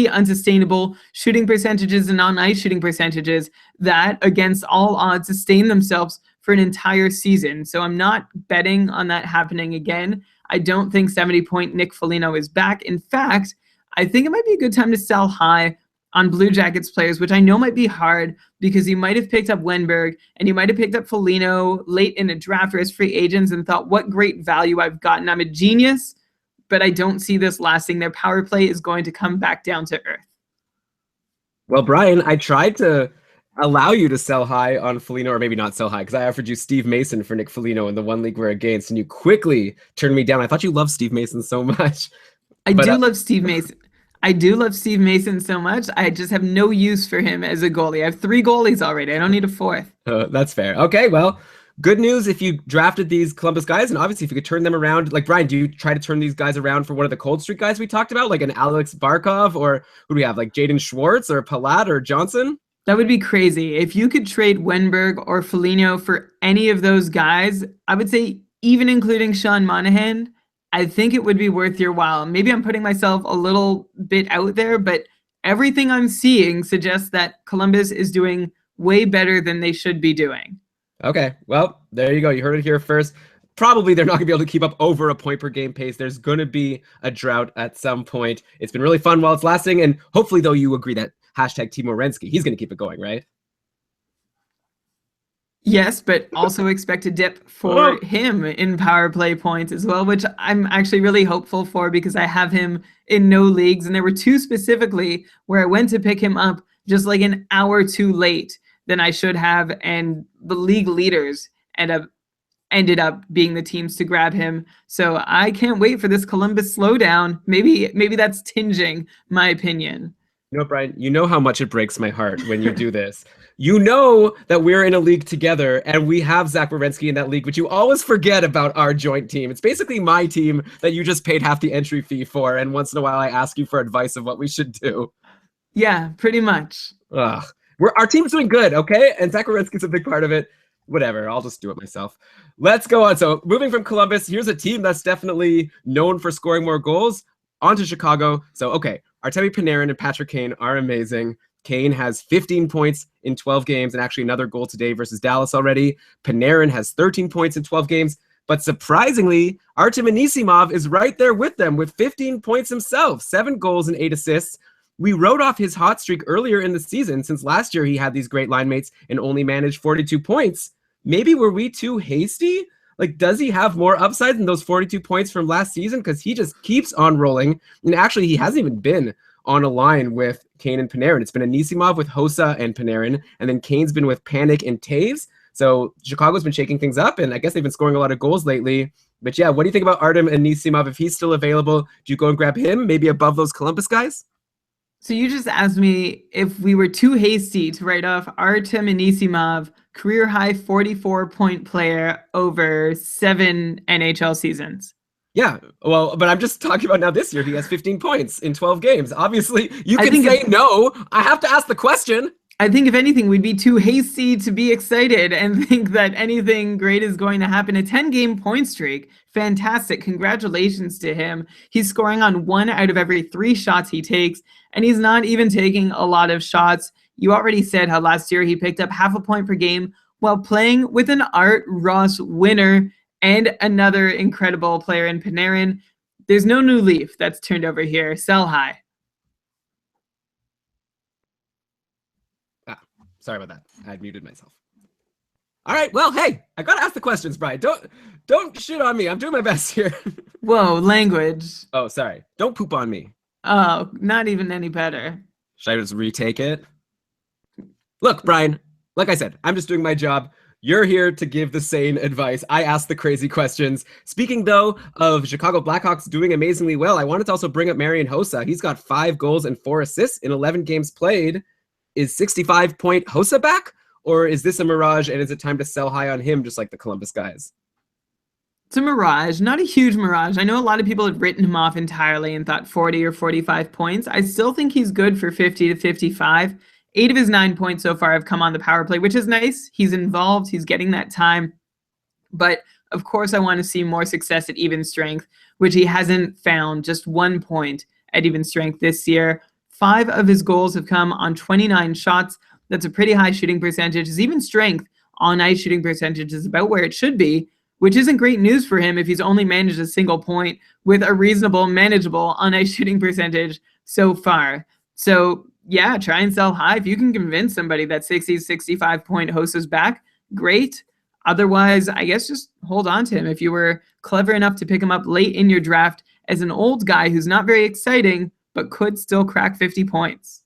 unsustainable shooting percentages and on-ice shooting percentages that, against all odds, sustain themselves for an entire season. So I'm not betting on that happening again. I don't think 70-point Nick Foligno is back. In fact, I think it might be a good time to sell high on Blue Jackets players, which I know might be hard because you might have picked up Wenberg and you might have picked up Foligno late in a draft or as free agents and thought, what great value I've gotten. I'm a genius, but I don't see this lasting. Their power play is going to come back down to earth. Well, Brian, I tried to allow you to sell high on Foligno, or maybe not sell high, because I offered you Steve Mason for Nick Foligno in the one league we're against, and you quickly turned me down. I thought you loved Steve Mason so much. I do love Steve Mason. I do love Steve Mason so much. I just have no use for him as a goalie. I have 3 goalies already. I don't need a 4th. That's fair. Okay, well, good news if you drafted these Columbus guys, and obviously if you could turn them around. Like, Brian, do you try to turn these guys around for one of the cold streak guys we talked about, like an Alex Barkov, or who do we have, like Jaden Schwartz or Palat or Johnson? That would be crazy. If you could trade Wenberg or Foligno for any of those guys, I would say even including Sean Monahan, I think it would be worth your while. Maybe I'm putting myself a little bit out there, but everything I'm seeing suggests that Columbus is doing way better than they should be doing. Okay, well, there you go. You heard it here first. Probably they're not going to be able to keep up over a point per game pace. There's going to be a drought at some point. It's been really fun while it's lasting, and hopefully, though, you agree that hashtag Timo Renski, he's going to keep it going, right? Yes, but also expect a dip for him in power play points as well, which I'm actually really hopeful for because I have him in no leagues. And there were 2 specifically where I went to pick him up just like an hour too late than I should have. And the league leaders ended up being the teams to grab him. So I can't wait for this Columbus slowdown. Maybe that's tinging my opinion. You know, Brian, you know how much it breaks my heart when you do this. You know that we're in a league together and we have Zach Werenski in that league, but you always forget about our joint team. It's basically my team that you just paid half the entry fee for, and once in a while I ask you for advice of what we should do. Yeah, pretty much. Ugh. Our team's doing good, okay? And Zach Werenski's a big part of it. Whatever, I'll just do it myself. Let's go on. So moving from Columbus, here's a team that's definitely known for scoring more goals. On to Chicago. So, okay, Artemi Panarin and Patrick Kane are amazing. Kane has 15 points in 12 games and actually another goal today versus Dallas already. Panarin has 13 points in 12 games. But surprisingly, Artem Anisimov is right there with them with 15 points himself, 7 goals and 8 assists. We wrote off his hot streak earlier in the season since last year he had these great line mates and only managed 42 points. Maybe were we too hasty? Like, does he have more upside than those 42 points from last season? Because he just keeps on rolling. And actually, he hasn't even been on a line with Kane and Panarin. It's been Anisimov with Hossa and Panarin, and then Kane's been with Panic and Taves. So Chicago's been shaking things up, and I guess they've been scoring a lot of goals lately. But yeah, what do you think about Artem Anisimov? If he's still available, do you go and grab him, maybe above those Columbus guys? So you just asked me if we were too hasty to write off Artem Anisimov, career-high 44-point player over 7 NHL seasons. Yeah, well, but I'm just talking about now this year. He has 15 points in 12 games. Obviously, you can say no. I have to ask the question. I think if anything, we'd be too hasty to be excited and think that anything great is going to happen. A 10-game point streak. Fantastic. Congratulations to him. He's scoring on 1 out of every 3 shots he takes, and he's not even taking a lot of shots. You already said how last year he picked up half a point per game while playing with an Art Ross winner and another incredible player in Panarin. There's no new leaf that's turned over here. Sell high. Sorry about that. I had muted myself. All right. Well, hey, I gotta ask the questions, Brian. Don't shit on me. I'm doing my best here. Whoa, language. Oh, sorry. Don't poop on me. Oh, not even any better. Should I just retake it? Look, Brian, like I said, I'm just doing my job. You're here to give the sane advice. I ask the crazy questions. Speaking, though, of Chicago Blackhawks doing amazingly well, I wanted to also bring up Marian Hossa. He's got 5 goals and 4 assists in 11 games played. Is 65-point Hossa back? Or is this a mirage, and is it time to sell high on him just like the Columbus guys? It's a mirage, not a huge mirage. I know a lot of people had written him off entirely and thought 40 or 45 points. I still think he's good for 50 to 55. 8 of his 9 points so far have come on the power play, which is nice. He's involved. He's getting that time. But, of course, I want to see more success at even strength, which he hasn't found. Just 1 point at even strength this year. 5 of his goals have come on 29 shots. That's a pretty high shooting percentage. His even strength on ice shooting percentage is about where it should be, which isn't great news for him if he's only managed a single point with a reasonable, manageable on ice shooting percentage so far. So, yeah, try and sell high. If you can convince somebody that 60, 65 point Hossa's back, great. Otherwise, I guess just hold on to him. If you were clever enough to pick him up late in your draft as an old guy who's not very exciting, but could still crack 50 points.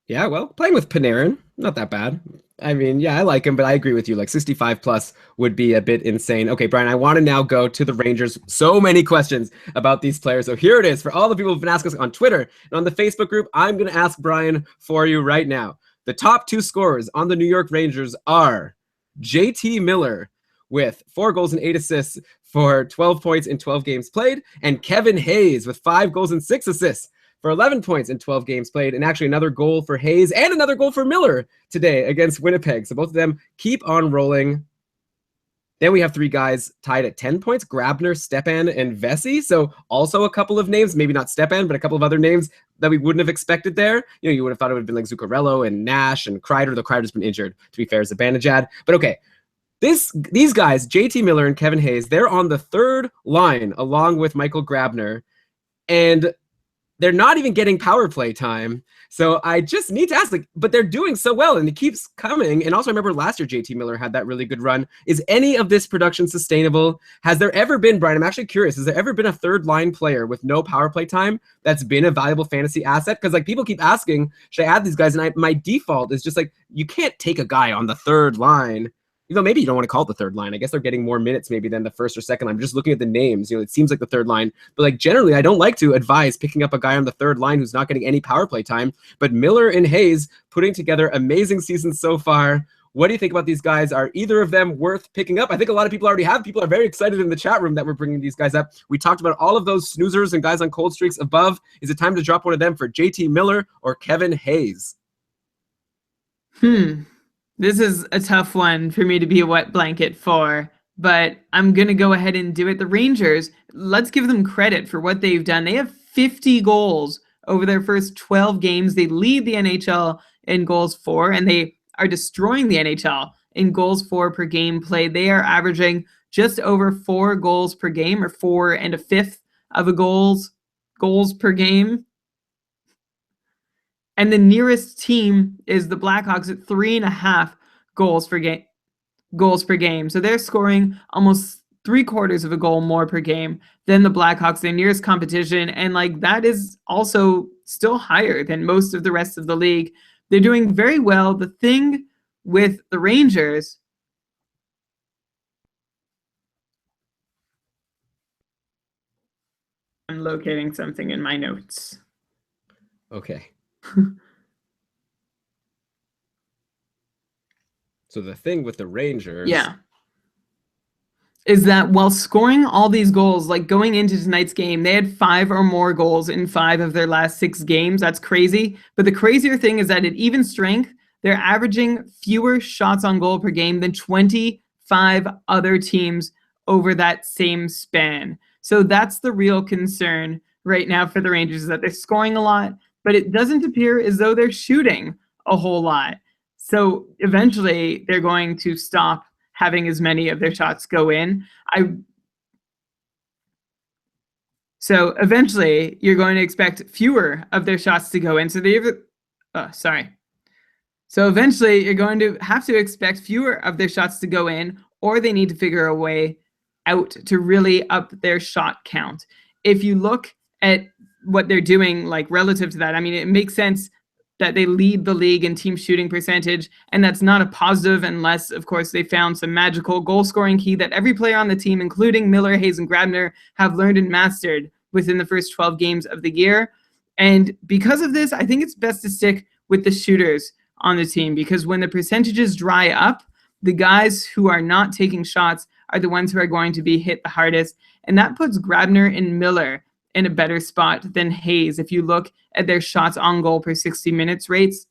Yeah, well, playing with Panarin, not that bad. I mean, yeah, I like him, but I agree with you. Like 65 plus would be a bit insane. Okay, Brian, I want to now go to the Rangers. So many questions about these players. So here it is for all the people who've been asking us on Twitter and on the Facebook group. I'm going to ask Brian for you right now. The top 2 scorers on the New York Rangers are JT Miller with 4 goals and 8 assists for 12 points in 12 games played, and Kevin Hayes with 5 goals and 6 assists for 11 points in 12 games played, and actually another goal for Hayes and another goal for Miller today against Winnipeg. So both of them keep on rolling. Then we have 3 guys tied at 10 points, Grabner, Stepan, and Vesey. So also a couple of names, maybe not Stepan, but a couple of other names that we wouldn't have expected there. You know, you would have thought it would have been like Zuccarello and Nash and Kreider, though Kreider's been injured, to be fair, Zibanejad. But okay, these guys, JT Miller and Kevin Hayes, they're on the 3rd line along with Michael Grabner. And they're not even getting power play time. So I just need to ask, but they're doing so well and it keeps coming. And also I remember last year, JT Miller had that really good run. Is any of this production sustainable? Has there ever been, Brian, I'm actually curious, has there ever been a 3rd line player with no power play time that's been a valuable fantasy asset? Because people keep asking, should I add these guys? And my default is just you can't take a guy on the 3rd line. Maybe you don't want to call it the 3rd line. I guess they're getting more minutes maybe than the 1st or 2nd line. I'm just looking at the names. It seems like the 3rd line. But generally, I don't like to advise picking up a guy on the 3rd line who's not getting any power play time. But Miller and Hayes putting together amazing seasons so far. What do you think about these guys? Are either of them worth picking up? I think a lot of people already have. People are very excited in the chat room that we're bringing these guys up. We talked about all of those snoozers and guys on cold streaks above. Is it time to drop one of them for JT Miller or Kevin Hayes? This is a tough one for me to be a wet blanket for, but I'm going to go ahead and do it. The Rangers, let's give them credit for what they've done. They have 50 goals over their first 12 games. They lead the NHL in goals for, and they are destroying the NHL in goals for per game played. They are averaging just over 4 goals per game, or 4 1/5 of a goals per game. And the nearest team is the Blackhawks at 3.5 goals per game. So they're scoring almost 3/4 of a goal more per game than the Blackhawks, their nearest competition. And that is also still higher than most of the rest of the league. They're doing very well. The thing with the Rangers, I'm locating something in my notes. Okay. So the thing with the Rangers, is that while scoring all these goals, going into tonight's game, they had 5 or more goals in 5 of their last 6 games. That's crazy. But the crazier thing is that at even strength, they're averaging fewer shots on goal per game than 25 other teams over that same span. So that's the real concern right now for the Rangers, is that they're scoring a lot, but it doesn't appear as though they're shooting a whole lot. So eventually they're going to stop having as many of their shots go in. So eventually you're going to expect fewer of their shots to go in. So eventually you're going to have to expect fewer of their shots to go in, or they need to figure a way out to really up their shot count. If you look at what they're doing, like relative to that, I mean, it makes sense that they lead the league in team shooting percentage, and that's not a positive unless, of course, they found some magical goal-scoring key that every player on the team, including Miller, Hayes, and Grabner, have learned and mastered within the first 12 games of the year. And because of this, I think it's best to stick with the shooters on the team, because when the percentages dry up, the guys who are not taking shots are the ones who are going to be hit the hardest. And that puts Grabner and Miller in a better spot than Hayes if you look at their shots on goal per 60 minutes rates.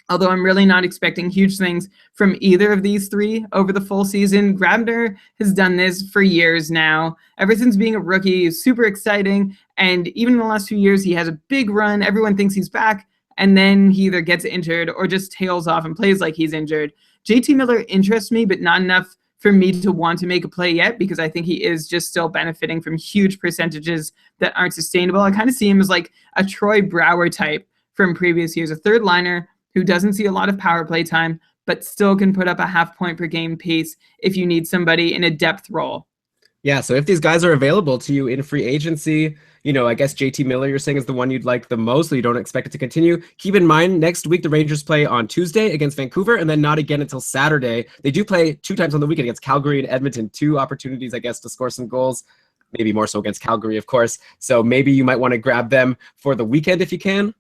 Although I'm really not expecting huge things from either of these three over the full season. Grabner has done this for years now. Ever since being a rookie, he's super exciting. And even in the last few years, he has a big run. Everyone thinks he's back. And then he either gets injured or just tails off and plays like he's injured. JT Miller interests me, but not enough for me to want to make a play yet, because I think he is just still benefiting from huge percentages that aren't sustainable. I kind of see him as like a Troy Brouwer type from previous years, a third liner who doesn't see a lot of power play time, but still can put up a half point per game pace if you need somebody in a depth role. Yeah, so if these guys are available to you in free agency, I guess JT Miller, you're saying, is the one you'd like the most, so you don't expect it to continue. Keep in mind, next week, the Rangers play on Tuesday against Vancouver, and then not again until Saturday. They do play 2 times on the weekend against Calgary and Edmonton. 2 opportunities, I guess, to score some goals. Maybe more so against Calgary, of course. So maybe you might want to grab them for the weekend if you can.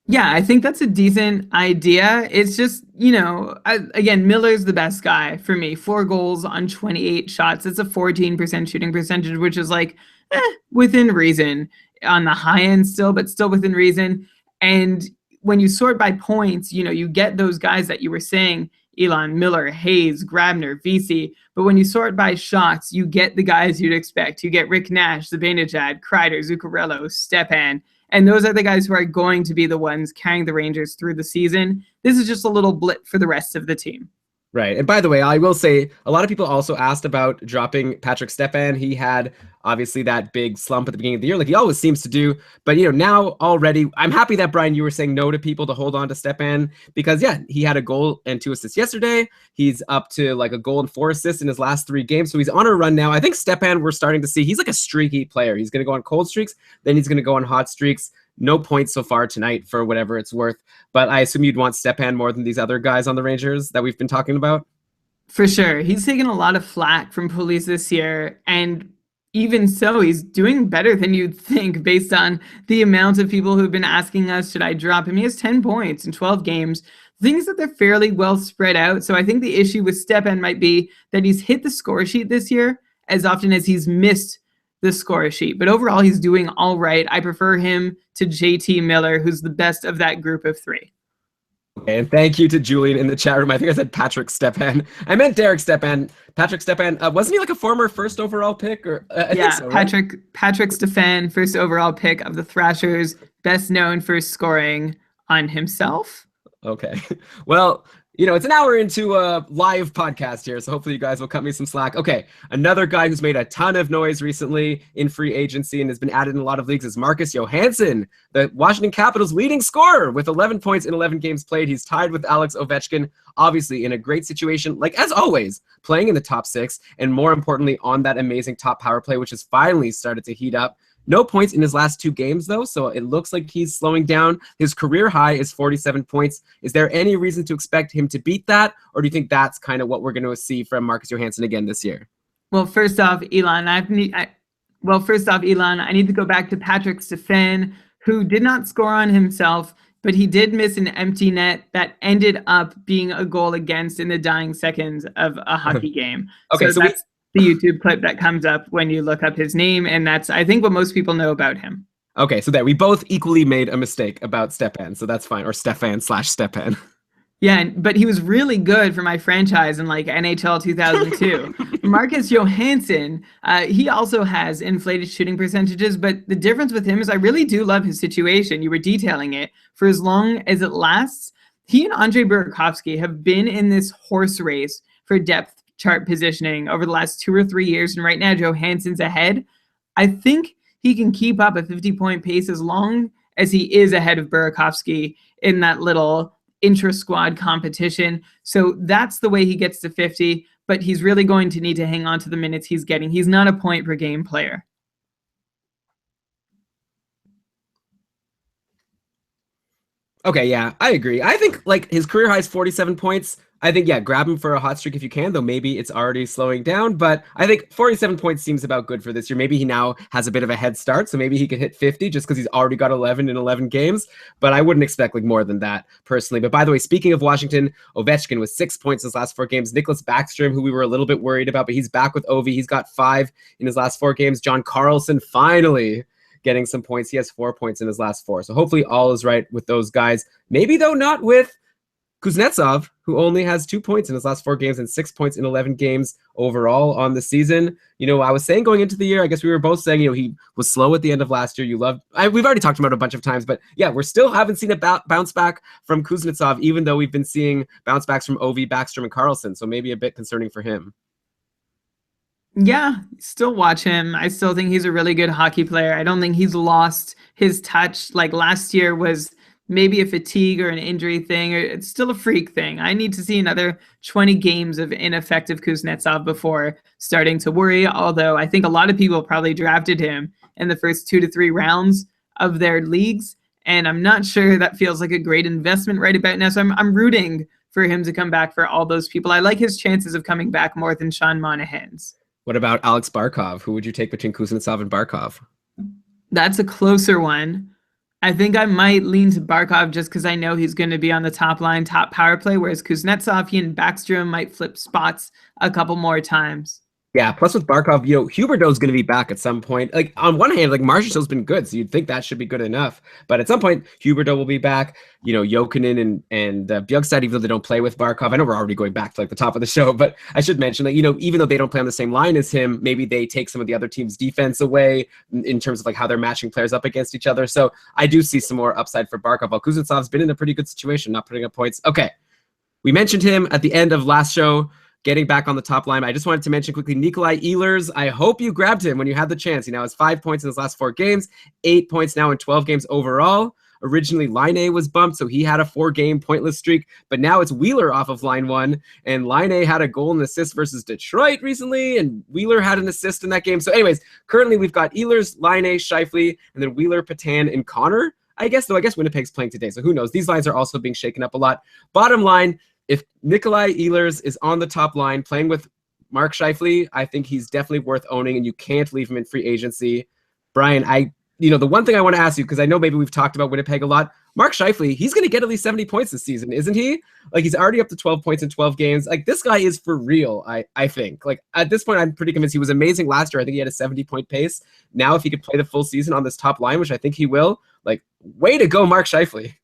Yeah, I think that's a decent idea. It's just, again, Miller's the best guy for me. 4 goals on 28 shots. It's a 14% shooting percentage, which is like within reason on the high end still, but still within reason. And when you sort by points, you get those guys that you were saying, Elon, Miller, Hayes, Grabner, VC. But when you sort by shots, you get the guys you'd expect. You get Rick Nash, Zibanejad, Kreider, Zuccarello, Stepan. And those are the guys who are going to be the ones carrying the Rangers through the season. This is just a little blip for the rest of the team. Right. And by the way, I will say a lot of people also asked about dropping Patrick Stepan. He had obviously that big slump at the beginning of the year, like he always seems to do. But, now already, I'm happy that, Brian, you were saying no to people to hold on to Stepan because, yeah, he had a goal and 2 assists yesterday. He's up to like a goal and 4 assists in his last 3 games. So he's on a run now. I think Stepan, we're starting to see, he's like a streaky player. He's going to go on cold streaks, then he's going to go on hot streaks. No points so far tonight for whatever it's worth. But I assume you'd want Stepan more than these other guys on the Rangers that we've been talking about. For sure. He's taken a lot of flack from police this year. And even so, he's doing better than you'd think based on the amount of people who've been asking us, should I drop him? He has 10 points in 12 games. Things that they're fairly well spread out. So I think the issue with Stepan might be that he's hit the score sheet this year as often as he's missed the score sheet. But overall, he's doing all right. I prefer him to JT Miller, who's the best of that group of 3. Okay, and thank you to Julian in the chat room. I think I said Patrick Stepan. I meant Derek Stepan. Patrick Stepan, wasn't he like a former first overall pick? I think so, right? Patrick Stepan, first overall pick of the Thrashers, best known for scoring on himself. Okay. Well, it's an hour into a live podcast here, so hopefully you guys will cut me some slack. Okay, another guy who's made a ton of noise recently in free agency and has been added in a lot of leagues is Marcus Johansson, the Washington Capitals' leading scorer with 11 points in 11 games played. He's tied with Alex Ovechkin, obviously in a great situation, like as always, playing in the top 6, and more importantly, on that amazing top power play, which has finally started to heat up. No points in his last 2 games, though, so it looks like he's slowing down. His career high is 47 points. Is there any reason to expect him to beat that, or do you think that's kind of what we're going to see from Marcus Johansson again this year? Well, first off, Elon, I need to go back to Patrick Stepan, who did not score on himself, but he did miss an empty net that ended up being a goal against in the dying seconds of a hockey game. Okay, so that's the YouTube clip that comes up when you look up his name, and that's, I think, what most people know about him. Okay, so that we both equally made a mistake about Stepan, so that's fine, or Stefan/Stepan. Yeah, but he was really good for my franchise in like NHL 2002. Marcus Johansson, he also has inflated shooting percentages, but the difference with him is I really do love his situation. You were detailing it. For as long as it lasts, he and Andre Burakovsky have been in this horse race for depth chart positioning over the last 2 or 3 years, and right now Johansson's ahead. I think he can keep up a 50-point pace as long as he is ahead of Burakovsky in that little intra-squad competition. So that's the way he gets to 50, but he's really going to need to hang on to the minutes he's getting. He's not a point-per-game player. Okay, yeah, I agree. I think like his career high is 47 points. I think, yeah, grab him for a hot streak if you can, though maybe it's already slowing down. But I think 47 points seems about good for this year. Maybe he now has a bit of a head start, so maybe he could hit 50 just because he's already got 11 in 11 games. But I wouldn't expect like more than that personally. But by the way, speaking of Washington, Ovechkin with 6 points his last 4 games. Nicholas Backstrom, who we were a little bit worried about, but he's back with Ovi. He's got 5 in his last 4 games. John Karlsson finally getting some points. He has 4 points in his last 4. So hopefully all is right with those guys. Maybe, though, not with Kuznetsov, who only has 2 points in his last 4 games and 6 points in 11 games overall on the season. You know, I was saying going into the year, I guess we were both saying, you know, he was slow at the end of last year. We've already talked about it a bunch of times, but yeah, we're still haven't seen a bounce back from Kuznetsov, even though we've been seeing bounce backs from Ovi, Backstrom, and Karlsson. So maybe a bit concerning for him. Yeah, still watch him. I still think he's a really good hockey player. I don't think he's lost his touch. Like last year was maybe a fatigue or an injury thing, or it's still a freak thing. I need to see another 20 games of ineffective Kuznetsov before starting to worry, although I think a lot of people probably drafted him in the first 2 to 3 rounds of their leagues, and I'm not sure that feels like a great investment right about now, so I'm rooting for him to come back for all those people. I like his chances of coming back more than Sean Monahan's. What about Alex Barkov? Who would you take between Kuznetsov and Barkov? That's a closer one. I think I might lean to Barkov just because I know he's going to be on the top line, top power play, whereas Kuznetsov, he and Backstrom might flip spots a couple more times. Yeah, plus with Barkov, you know, Huberdeau's going to be back at some point. Like, on one hand, like, Marchessault's been good, so you'd think that should be good enough. But at some point, Huberdeau will be back. You know, Jokinen and Bjugstad, even though they don't play with Barkov. I know we're already going back to, like, the top of the show, but I should mention that, you know, even though they don't play on the same line as him, maybe they take some of the other team's defense away in terms of, like, how they're matching players up against each other. So I do see some more upside for Barkov, while Kuznetsov's been in a pretty good situation, not putting up points. Okay, we mentioned him at the end of last show, getting back on the top line. I just wanted to mention quickly Nikolai Ehlers. I hope you grabbed him when you had the chance. He now has 5 points in his last 4 games, 8 points now in 12 games overall. Originally, Line A was bumped, so he had a 4-game pointless streak, but now it's Wheeler off of line 1, and Line A had a goal and assist versus Detroit recently, and Wheeler had an assist in that game. So anyways, currently we've got Ehlers, Line A, Scheifele, and then Wheeler, Patan, and Connor. I guess Winnipeg's playing today, so who knows? These lines are also being shaken up a lot. Bottom line, if Nikolai Ehlers is on the top line playing with Mark Scheifele, I think he's definitely worth owning, and you can't leave him in free agency. Brian, the one thing I want to ask you, because I know maybe we've talked about Winnipeg a lot, Mark Scheifele, he's going to get at least 70 points this season, isn't he? Like, he's already up to 12 points in 12 games. Like, this guy is for real, I think. Like, at this point, I'm pretty convinced he was amazing last year. I think he had a 70-point pace. Now, if he could play the full season on this top line, which I think he will, like, way to go, Mark Scheifele.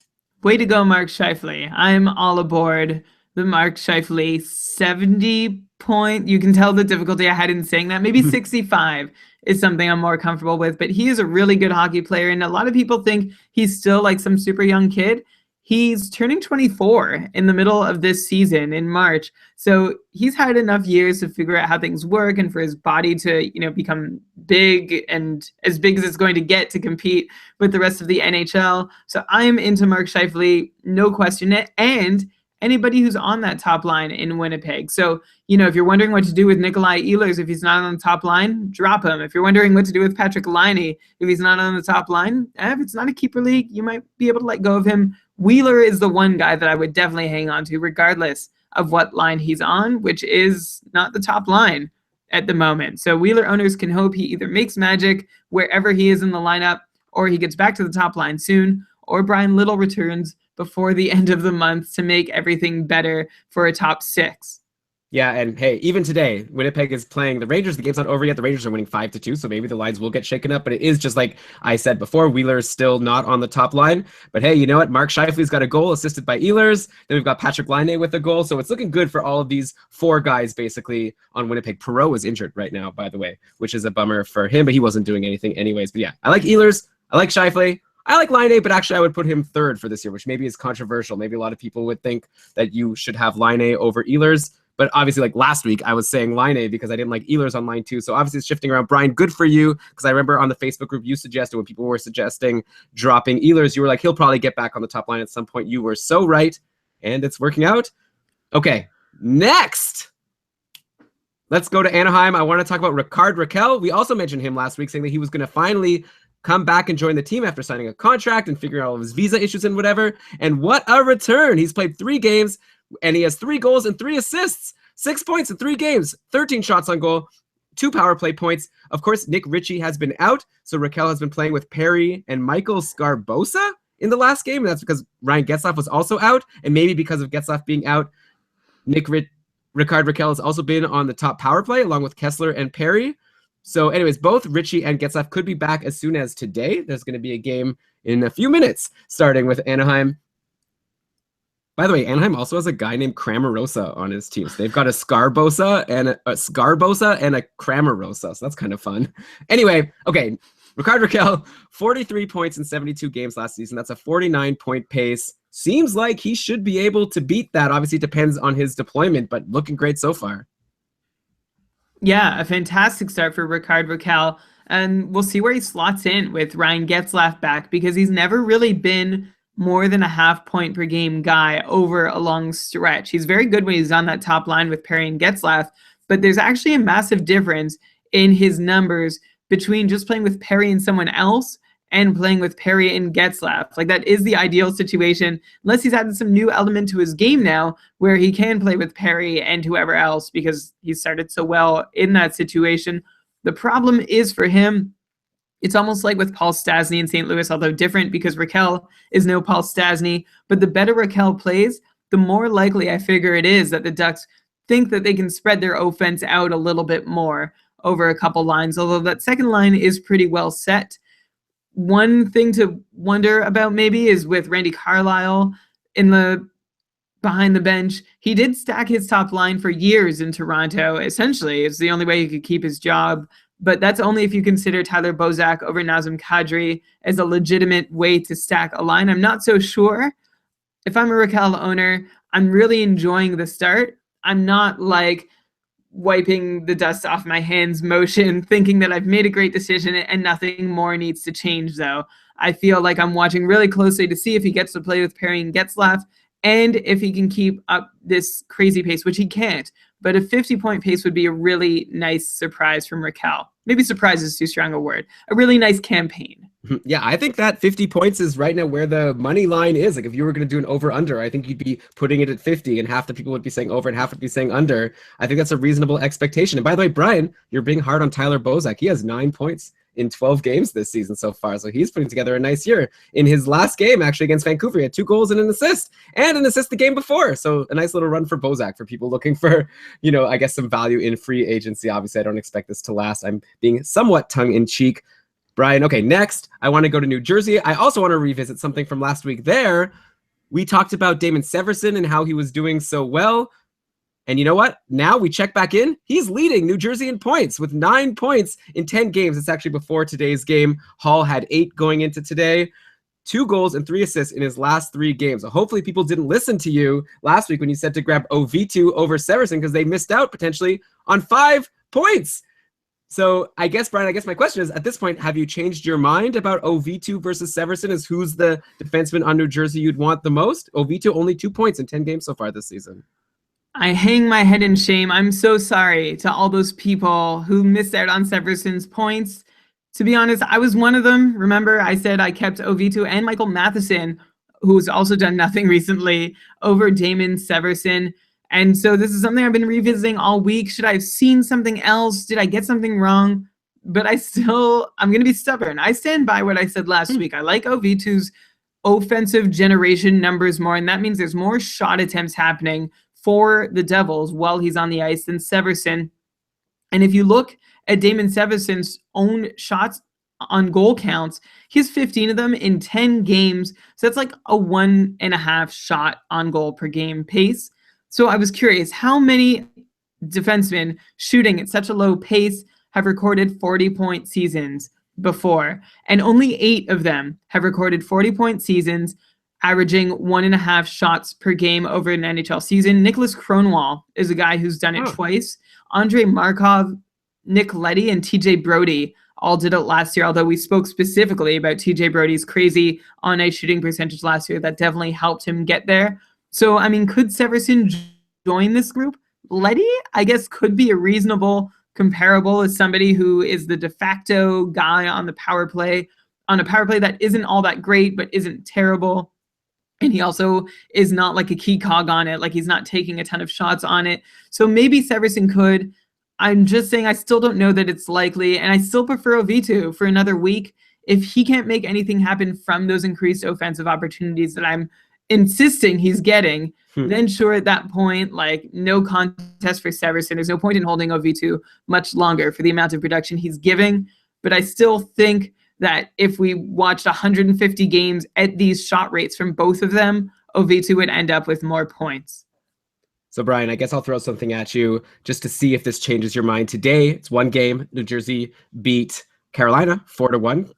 Way to go, Mark Scheifele. I'm all aboard the Mark Scheifele 70-point. You can tell the difficulty I had in saying that. Maybe 65 is something I'm more comfortable with, but he is a really good hockey player, and a lot of people think he's still like some super young kid. He's turning 24 in the middle of this season in March, so he's had enough years to figure out how things work and for his body to, become big and as big as it's going to get to compete with the rest of the NHL. So I'm into Mark Scheifele, no question. And anybody who's on that top line in Winnipeg. So, if you're wondering what to do with Nikolai Ehlers if he's not on the top line, drop him. If you're wondering what to do with Patrick Laine if he's not on the top line, if it's not a keeper league, you might be able to let go of him. Wheeler is the one guy that I would definitely hang on to regardless of what line he's on, which is not the top line at the moment. So Wheeler owners can hope he either makes magic wherever he is in the lineup, or he gets back to the top line soon, or Brian Little returns before the end of the month to make everything better for a top 6. Yeah, and hey, even today, Winnipeg is playing the Rangers. The game's not over yet. The Rangers are winning 5-2, so maybe the lines will get shaken up. But it is just like I said before, Wheeler is still not on the top line. But hey, you know what? Mark Scheifele's got a goal assisted by Ehlers. Then we've got Patrick Laine with a goal. So it's looking good for all of these 4 guys basically on Winnipeg. Perot is injured right now, by the way, which is a bummer for him, but he wasn't doing anything anyways. But yeah, I like Ehlers. I like Scheifele. I like Laine, but actually I would put him third for this year, which maybe is controversial. Maybe a lot of people would think that you should have Laine over Ehlers. But obviously, like last week, I was saying Laine because I didn't like Ehlers on line 2. So obviously it's shifting around. Brian, good for you. Because I remember on the Facebook group you suggested when people were suggesting dropping Ehlers, you were like, he'll probably get back on the top line at some point. You were so right. And it's working out. Okay, next. Let's go to Anaheim. I want to talk about Rickard Rakell. We also mentioned him last week, saying that he was going to finally come back and join the team after signing a contract and figuring out all of his visa issues and whatever. And what a return. He's played 3 games. And he has 3 goals and 3 assists, 6 points in 3 games, 13 shots on goal, 2 power play points. Of course, Nick Ritchie has been out, so Rakell has been playing with Perry and Michael Scarbosa in the last game. And that's because Ryan Getzlaf was also out, and maybe because of Getzlaf being out, Rickard Rakell has also been on the top power play along with Kessler and Perry. So anyways, both Ritchie and Getzlaf could be back as soon as today. There's going to be a game in a few minutes, starting with Anaheim. By the way, Anaheim also has a guy named Cramarosa on his team. So they've got a Scarbosa and a Cramarosa. So that's kind of fun. Anyway, okay, Rickard Rakell, 43 points in 72 games last season. That's a 49-point pace. Seems like he should be able to beat that. Obviously, it depends on his deployment, but looking great so far. Yeah, a fantastic start for Rickard Rakell. And we'll see where he slots in with Ryan Getzlaf back, because he's never really been more than a half point per game guy over a long stretch. He's very good when he's on that top line with Perry and Getzlaf, but there's actually a massive difference in his numbers between just playing with Perry and someone else and playing with Perry and Getzlaf. Like, that is the ideal situation, unless he's added some new element to his game now where he can play with Perry and whoever else because he started so well in that situation. The problem is for him, it's almost like with Paul Stastny in St. Louis, although different because Rakell is no Paul Stastny. But the better Rakell plays, the more likely I figure it is that the Ducks think that they can spread their offense out a little bit more over a couple lines, although that second line is pretty well set. One thing to wonder about maybe is with Randy Carlyle in the behind the bench. He did stack his top line for years in Toronto. Essentially, it's the only way he could keep his job. But that's only if you consider Tyler Bozak over Nazem Kadri as a legitimate way to stack a line. I'm not so sure. If I'm a Rakell owner, I'm really enjoying the start. I'm not like wiping the dust off my hands motion, thinking that I've made a great decision and nothing more needs to change, though. I feel like I'm watching really closely to see if he gets to play with Perry and Getzlaf and if he can keep up this crazy pace, which he can't. But a 50-point pace would be a really nice surprise from Rakell. Maybe surprise is too strong a word. A really nice campaign. Yeah, I think that 50 points is right now where the money line is. Like, if you were going to do an over-under, I think you'd be putting it at 50, and half the people would be saying over and half would be saying under. I think that's a reasonable expectation. And by the way, Brian, you're being hard on Tyler Bozak. He has 9 points in 12 games this season so far. So he's putting together a nice year. In his last game, actually, against Vancouver, he had 2 goals and an assist the game before. So a nice little run for Bozak for people looking for, I guess some value in free agency. Obviously, I don't expect this to last. I'm being somewhat tongue-in-cheek. Brian, okay, next, I want to go to New Jersey. I also want to revisit something from last week there. We talked about Damon Severson and how he was doing so well. And you know what? Now we check back in. He's leading New Jersey in points with 9 points in 10 games. It's actually before today's game. Hall had 8 going into today. 2 goals and 3 assists in his last 3 games. So hopefully people didn't listen to you last week when you said to grab OV2 over Severson because they missed out potentially on 5 points. So I guess, Brian, my question is, at this point, have you changed your mind about OV2 versus Severson as who's the defenseman on New Jersey you'd want the most? OV2 only 2 points in 10 games so far this season. I hang my head in shame. I'm so sorry to all those people who missed out on Severson's points. To be honest, I was one of them. Remember, I said I kept OV2 and Michael Matheson, who's also done nothing recently, over Damon Severson. And so this is something I've been revisiting all week. Should I have seen something else? Did I get something wrong? But I'm going to be stubborn. I stand by what I said last week. I like OV2's offensive generation numbers more, and that means there's more shot attempts happening for the Devils while he's on the ice than Severson. And if you look at Damon Severson's own shots on goal counts, he has 15 of them in 10 games. So that's like a 1.5 shot on goal per game pace. So I was curious, how many defensemen shooting at such a low pace have recorded 40-point seasons? before, and only 8 of them have recorded 40-point seasons, averaging 1.5 shots per game over an NHL season. Nicholas Kronwall is a guy who's done it twice. Andrei Markov, Nick Leddy, and TJ Brody all did it last year, although we spoke specifically about TJ Brody's crazy on-ice shooting percentage last year. That definitely helped him get there. So, I mean, could Severson join this group? Leddy, I guess, could be a reasonable comparable as somebody who is the de facto guy on the power play, on a power play that isn't all that great, but isn't terrible. And he also is not like a key cog on it. Like, he's not taking a ton of shots on it. So maybe Severson could. I'm just saying I still don't know that it's likely. And I still prefer Ovitu for another week. If he can't make anything happen from those increased offensive opportunities that I'm insisting he's getting, then sure, at that point, like, no contest for Severson. There's no point in holding Ovitu much longer for the amount of production he's giving. But I still think that if we watched 150 games at these shot rates from both of them, Ovitu would end up with more points. So, Brian, I guess I'll throw something at you just to see if this changes your mind. Today, it's one game. New Jersey beat Carolina 4-1.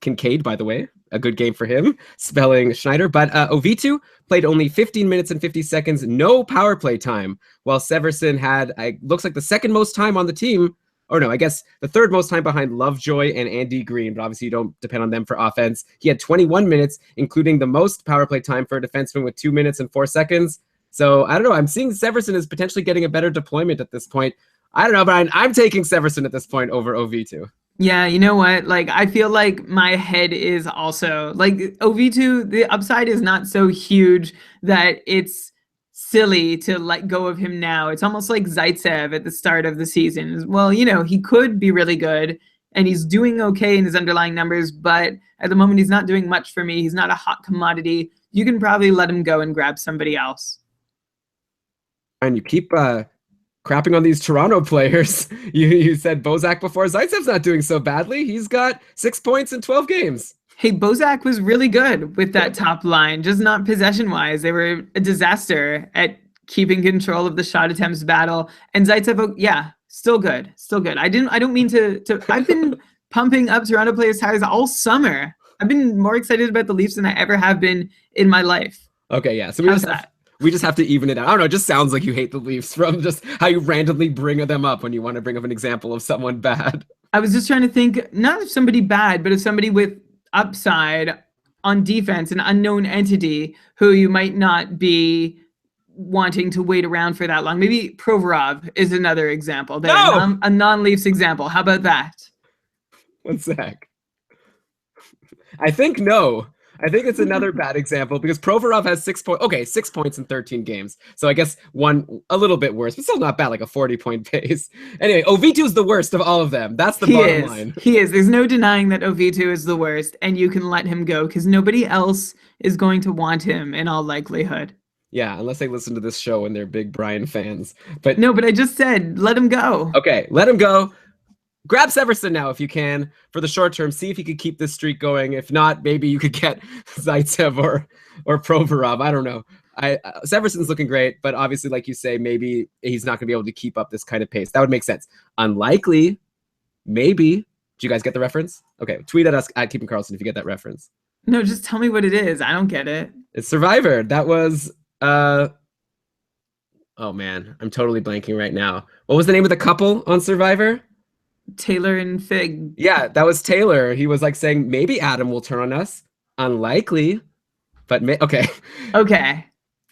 Kincaid, by the way, a good game for him, spelling Schneider. But Ovitu played only 15 minutes and 50 seconds, no power play time, while Severson had, looks like the second most time on the team. Or no, I guess the third most time behind Lovejoy and Andy Green, but obviously you don't depend on them for offense. He had 21 minutes, including the most power play time for a defenseman with 2 minutes and 4 seconds. So I don't know. I'm seeing Severson is potentially getting a better deployment at this point. I don't know, but I'm taking Severson at this point over Ovitu. Yeah, you know what? Like, I feel like my head is also like Ovitu. The upside is not so huge that it's silly to let go of him now. It's almost like Zaitsev at the start of the season. Well, you know, he could be really good and he's doing okay in his underlying numbers, but at the moment he's not doing much for me. He's not a hot commodity. You can probably let him go and grab somebody else. And you keep crapping on these Toronto players. You said Bozak before. Zaitsev's not doing so badly. He's got 6 points in 12 games. Hey, Bozak was really good with that top line, just not possession-wise. They were a disaster at keeping control of the shot attempts battle. And Zaitsev, yeah, still good, still good. I don't mean to I've been pumping up Toronto players' tires all summer. I've been more excited about the Leafs than I ever have been in my life. Okay, yeah. So we just have to even it out. I don't know. It just sounds like you hate the Leafs from just how you randomly bring them up when you want to bring up an example of someone bad. I was just trying to think, not of somebody bad, but of somebody with upside on defense, an unknown entity who you might not be wanting to wait around for that long. Maybe Provorov is another example. No! A non-Leafs example. How about that? 1 sec. I think no. I think it's another bad example because Provorov has 6 points. Okay, 6 points in 13 games. So I guess one a little bit worse, but still not bad, like a 40-point pace. Anyway, Ovitu is the worst of all of them. That's the bottom line. He is. There's no denying that Ovitu is the worst, and you can let him go because nobody else is going to want him in all likelihood. Yeah, unless they listen to this show and they're big Brian fans. But no, but I just said, let him go. Okay, let him go. Grab Severson now if you can for the short term. See if you could keep this streak going. If not, maybe you could get Zaitsev or Provorov. I don't know. Severson's looking great, but obviously, like you say, maybe he's not going to be able to keep up this kind of pace. That would make sense. Unlikely, maybe. Did you guys get the reference? Okay, tweet at us at Keeping Karlsson if you get that reference. No, just tell me what it is. I don't get it. It's Survivor. That was oh man, I'm totally blanking right now. What was the name of the couple on Survivor? Taylor and Fig. Yeah, that was Taylor. He was like saying maybe Adam will turn on us. Unlikely, but okay. Okay.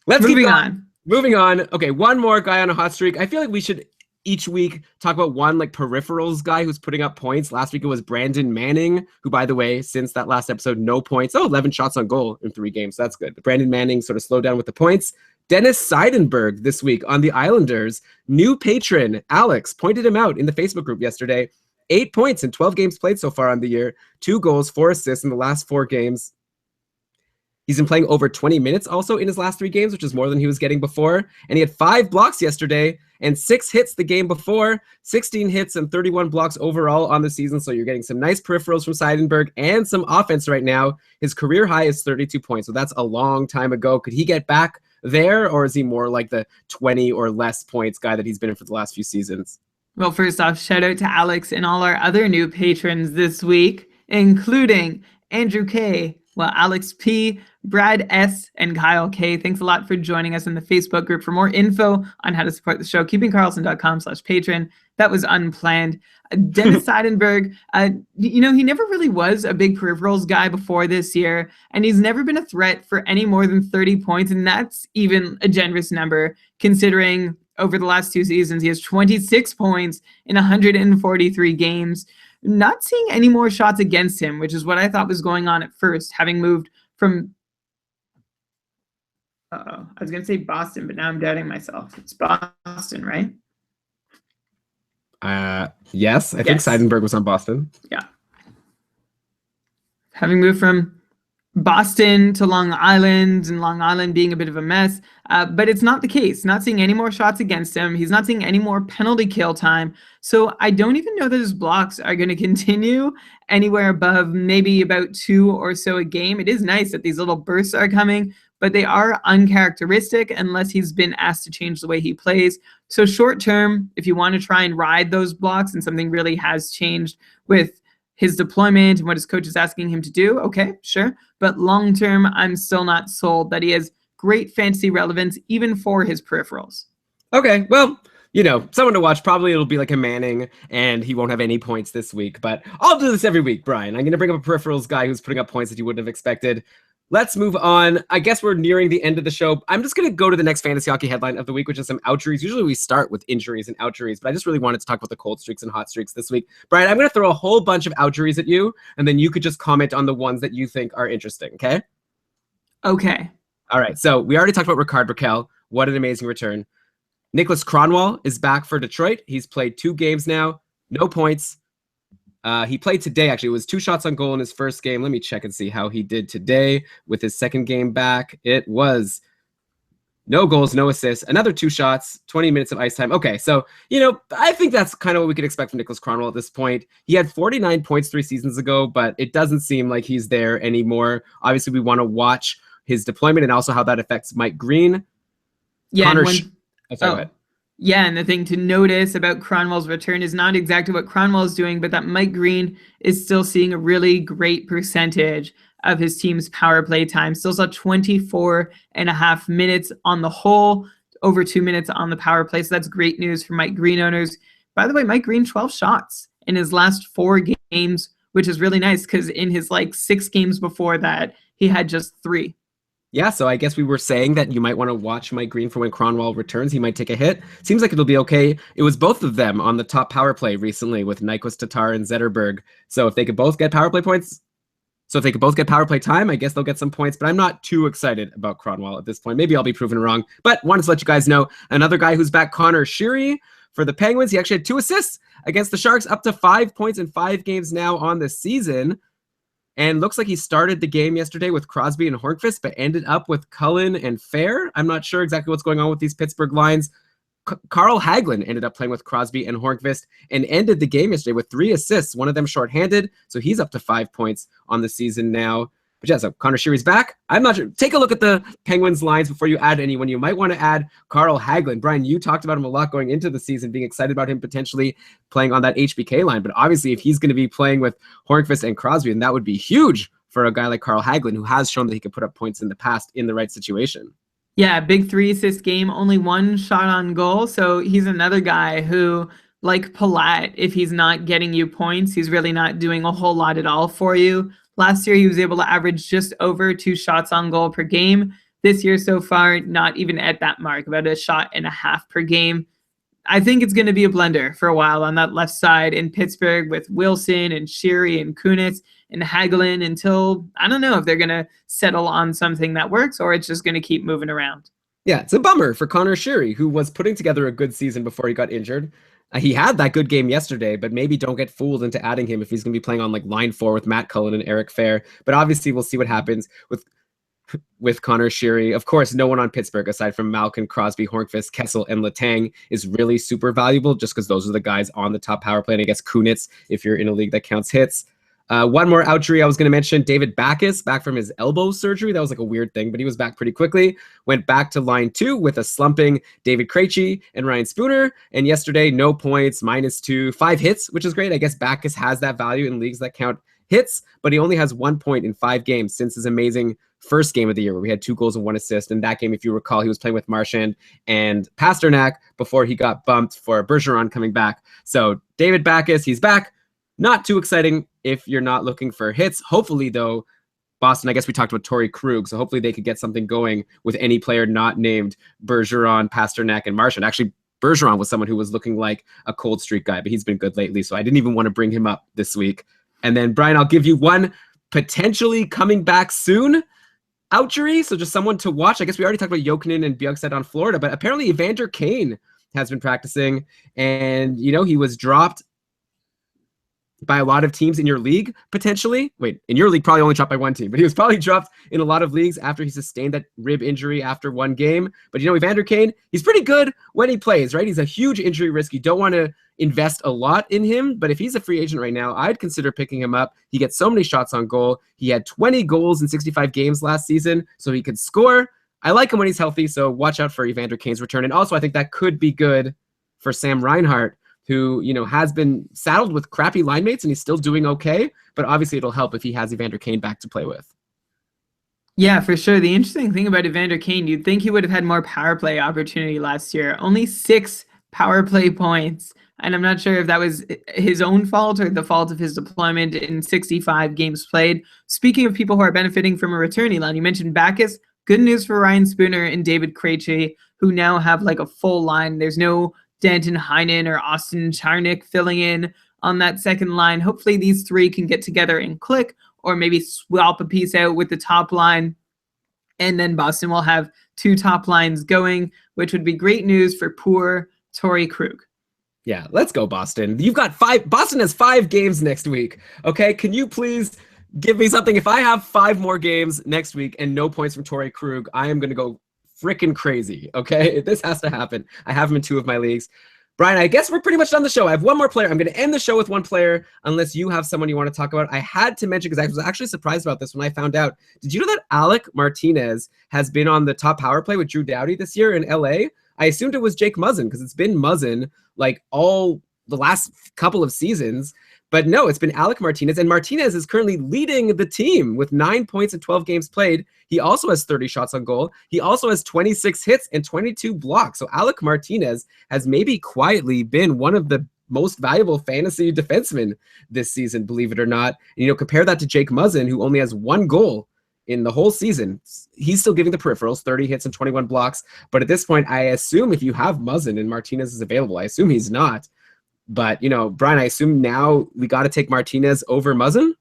Let's Moving keep on. Moving on. Okay, one more guy on a hot streak. I feel like we should each week talk about one like peripherals guy who's putting up points. Last week it was Brandon Manning, who, by the way, since that last episode, no points. 11 shots on goal in 3 games. So that's good. But Brandon Manning sort of slowed down with the points. Dennis Seidenberg this week on the Islanders. New patron Alex pointed him out in the Facebook group yesterday. 8 points in 12 games played so far on the year. 2 goals, 4 assists in the last 4 games. He's been playing over 20 minutes also in his last 3 games, which is more than he was getting before. And he had 5 blocks yesterday and 6 hits the game before. 16 hits and 31 blocks overall on the season. So you're getting some nice peripherals from Seidenberg and some offense right now. His career high is 32 points. So that's a long time ago. Could he get back there, or is he more like the 20 or less points guy that he's been in for the last few seasons? Well, first off, shout out to Alex and all our other new patrons this week, including Andrew K., Alex P., Brad S., and Kyle K. Thanks a lot for joining us in the Facebook group. For more info on how to support the show, keepingkarlsson.com/patron. That was unplanned. Dennis Seidenberg, he never really was a big peripherals guy before this year, and he's never been a threat for any more than 30 points, and that's even a generous number considering over the last 2 seasons he has 26 points in 143 games. Not seeing any more shots against him, which is what I thought was going on at first, having moved from I was going to say Boston, but now I'm doubting myself. It's Boston, right? Yes, I think Seidenberg was on Boston. Yeah. Having moved from Boston to Long Island, and Long Island being a bit of a mess, but it's not the case. Not seeing any more shots against him. He's not seeing any more penalty kill time. So I don't even know that his blocks are going to continue anywhere above maybe about 2 or so a game. It is nice that these little bursts are coming, but they are uncharacteristic unless he's been asked to change the way he plays. So short term, if you want to try and ride those blocks and something really has changed with his deployment and what his coach is asking him to do, okay, sure. But long term, I'm still not sold that he has great fantasy relevance even for his peripherals. Okay, well, someone to watch. Probably it'll be like a Manning, and he won't have any points this week. But I'll do this every week, Brian. I'm going to bring up a peripherals guy who's putting up points that you wouldn't have expected. Let's move on. I guess we're nearing the end of the show. I'm just going to go to the next fantasy hockey headline of the week, which is some outjuries. Usually we start with injuries and outjuries, but I just really wanted to talk about the cold streaks and hot streaks this week. Brian, I'm going to throw a whole bunch of outjuries at you, and then you could just comment on the ones that you think are interesting, okay? Okay. All right, so we already talked about Rickard Rakell. What an amazing return. Nicholas Kronwall is back for Detroit. He's played 2 games now, no points. He played today, actually. It was 2 shots on goal in his first game. Let me check and see how he did today with his second game back. It was no goals, no assists, another 2 shots, 20 minutes of ice time. Okay, so, I think that's kind of what we could expect from Nicholas Kronwall at this point. He had 49 points 3 seasons ago, but it doesn't seem like he's there anymore. Obviously, we want to watch his deployment and also how that affects Mike Green. Yeah, go ahead. Yeah, and the thing to notice about Cronwall's return is not exactly what Cronwall is doing, but that Mike Green is still seeing a really great percentage of his team's power play time. Still saw 24.5 minutes on the whole, over 2 minutes on the power play. So that's great news for Mike Green owners. By the way, Mike Green, 12 shots in his last 4 games, which is really nice because in his 6 games before that, he had just 3. Yeah, so I guess we were saying that you might want to watch Mike Green for when Kronwall returns. He might take a hit. Seems like it'll be okay. It was both of them on the top power play recently with Nyquist, Tatar, and Zetterberg. So if they could both get power play points, power play time, I guess they'll get some points. But I'm not too excited about Kronwall at this point. Maybe I'll be proven wrong. But wanted to let you guys know, another guy who's back, Connor Sheary for the Penguins. He actually had 2 assists against the Sharks, up to 5 points in 5 games now on the season. And looks like he started the game yesterday with Crosby and Hornqvist, but ended up with Cullen and Fair. I'm not sure exactly what's going on with these Pittsburgh lines. Carl Hagelin ended up playing with Crosby and Hornqvist and ended the game yesterday with 3 assists, one of them shorthanded. So he's up to 5 points on the season now. But yeah, so Connor Sheary's back. I'm not sure. Take a look at the Penguins lines before you add anyone. You might want to add Carl Hagelin. Brian, you talked about him a lot going into the season, being excited about him potentially playing on that HBK line. But obviously, if he's going to be playing with Hornqvist and Crosby, then that would be huge for a guy like Carl Hagelin, who has shown that he could put up points in the past in the right situation. Yeah, big 3-assist game, only 1 shot on goal. So he's another guy who, like Palat, if he's not getting you points, he's really not doing a whole lot at all for you. Last year, he was able to average just over 2 shots on goal per game. This year so far, not even at that mark, about 1.5 shots per game. I think it's going to be a blender for a while on that left side in Pittsburgh with Wilson and Sheary and Kunitz and Hagelin until, I don't know if they're going to settle on something that works or it's just going to keep moving around. Yeah, it's a bummer for Connor Sheary, who was putting together a good season before he got injured. He had that good game yesterday, but maybe don't get fooled into adding him if he's going to be playing on line 4 with Matt Cullen and Eric Fair. But obviously, we'll see what happens with Connor Sheary. Of course, no one on Pittsburgh, aside from Malkin, Crosby, Hornqvist, Kessel, and Letang, is really super valuable just because those are the guys on the top power play. And I guess Kunitz, if you're in a league that counts hits. One more outjury I was going to mention, David Backes, back from his elbow surgery. That was like a weird thing, but he was back pretty quickly. Went back to line 2 with a slumping David Krejci and Ryan Spooner. And yesterday, no points, -2, 5 hits, which is great. I guess Backes has that value in leagues that count hits, but he only has 1 point in 5 games since his amazing first game of the year where we had 2 goals and 1 assist. In that game, if you recall, he was playing with Marchand and Pasternak before he got bumped for Bergeron coming back. So David Backes, he's back. Not too exciting if you're not looking for hits. Hopefully, though, Boston, I guess we talked about Torrey Krug, so hopefully they could get something going with any player not named Bergeron, Pasternak, and Marchand. Actually, Bergeron was someone who was looking like a cold streak guy, but he's been good lately, so I didn't even want to bring him up this week. And then, Brian, I'll give you one potentially coming back soon outjury, so just someone to watch. I guess we already talked about Jokinen and Bjugstad on Florida, but apparently Evander Kane has been practicing, and, you know, he was dropped by a lot of teams in your league, potentially. Wait, in your league, probably only dropped by one team, but he was probably dropped in a lot of leagues after he sustained that rib injury after one game. But, you know, Evander Kane, he's pretty good when he plays, right? He's a huge injury risk. You don't want to invest a lot in him, but if he's a free agent right now, I'd consider picking him up. He gets so many shots on goal. He had 20 goals in 65 games last season, so he could score. I like him when he's healthy, so watch out for Evander Kane's return. And also, I think that could be good for Sam Reinhart, who, you know, has been saddled with crappy line mates and he's still doing okay, but obviously it'll help if he has Evander Kane back to play with. Yeah, for sure. The interesting thing about Evander Kane, you'd think he would have had more power play opportunity last year. Only 6 power play points. And I'm not sure if that was his own fault or the fault of his deployment in 65 games played. Speaking of people who are benefiting from a return, Elon, you mentioned Backes. Good news for Ryan Spooner and David Krejci, who now have like a full line. There's no Danton Heinen or Austin Charnick filling in on that second line. Hopefully these 3 can get together and click, or maybe swap a piece out with the top line. And then Boston will have 2 top lines going, which would be great news for poor Torrey Krug. Yeah, let's go, Boston. You've got 5. Boston has 5 games next week. Okay, can you please give me something? If I have 5 more games next week and no points from Torrey Krug, I am going to go freaking crazy, okay? This has to happen. I have him in 2 of my leagues. Brian, I guess we're pretty much done the show. I have one more player. I'm going to end the show with one player, unless you have someone you want to talk about. I had to mention, because I was actually surprised about this when I found out. Did you know that Alec Martinez has been on the top power play with Drew Doughty this year in LA? I assumed it was Jake Muzzin, because it's been Muzzin like all the last couple of seasons. But no, it's been Alec Martinez, and Martinez is currently leading the team with 9 points in 12 games played. He also has 30 shots on goal. He also has 26 hits and 22 blocks. So Alec Martinez has maybe quietly been one of the most valuable fantasy defensemen this season, believe it or not. And, you know, compare that to Jake Muzzin, who only has 1 goal in the whole season. He's still giving the peripherals, 30 hits and 21 blocks. But at this point, I assume if you have Muzzin and Martinez is available, I assume he's not. But, you know, Brian, I assume now we got to take Martinez over Muzzin?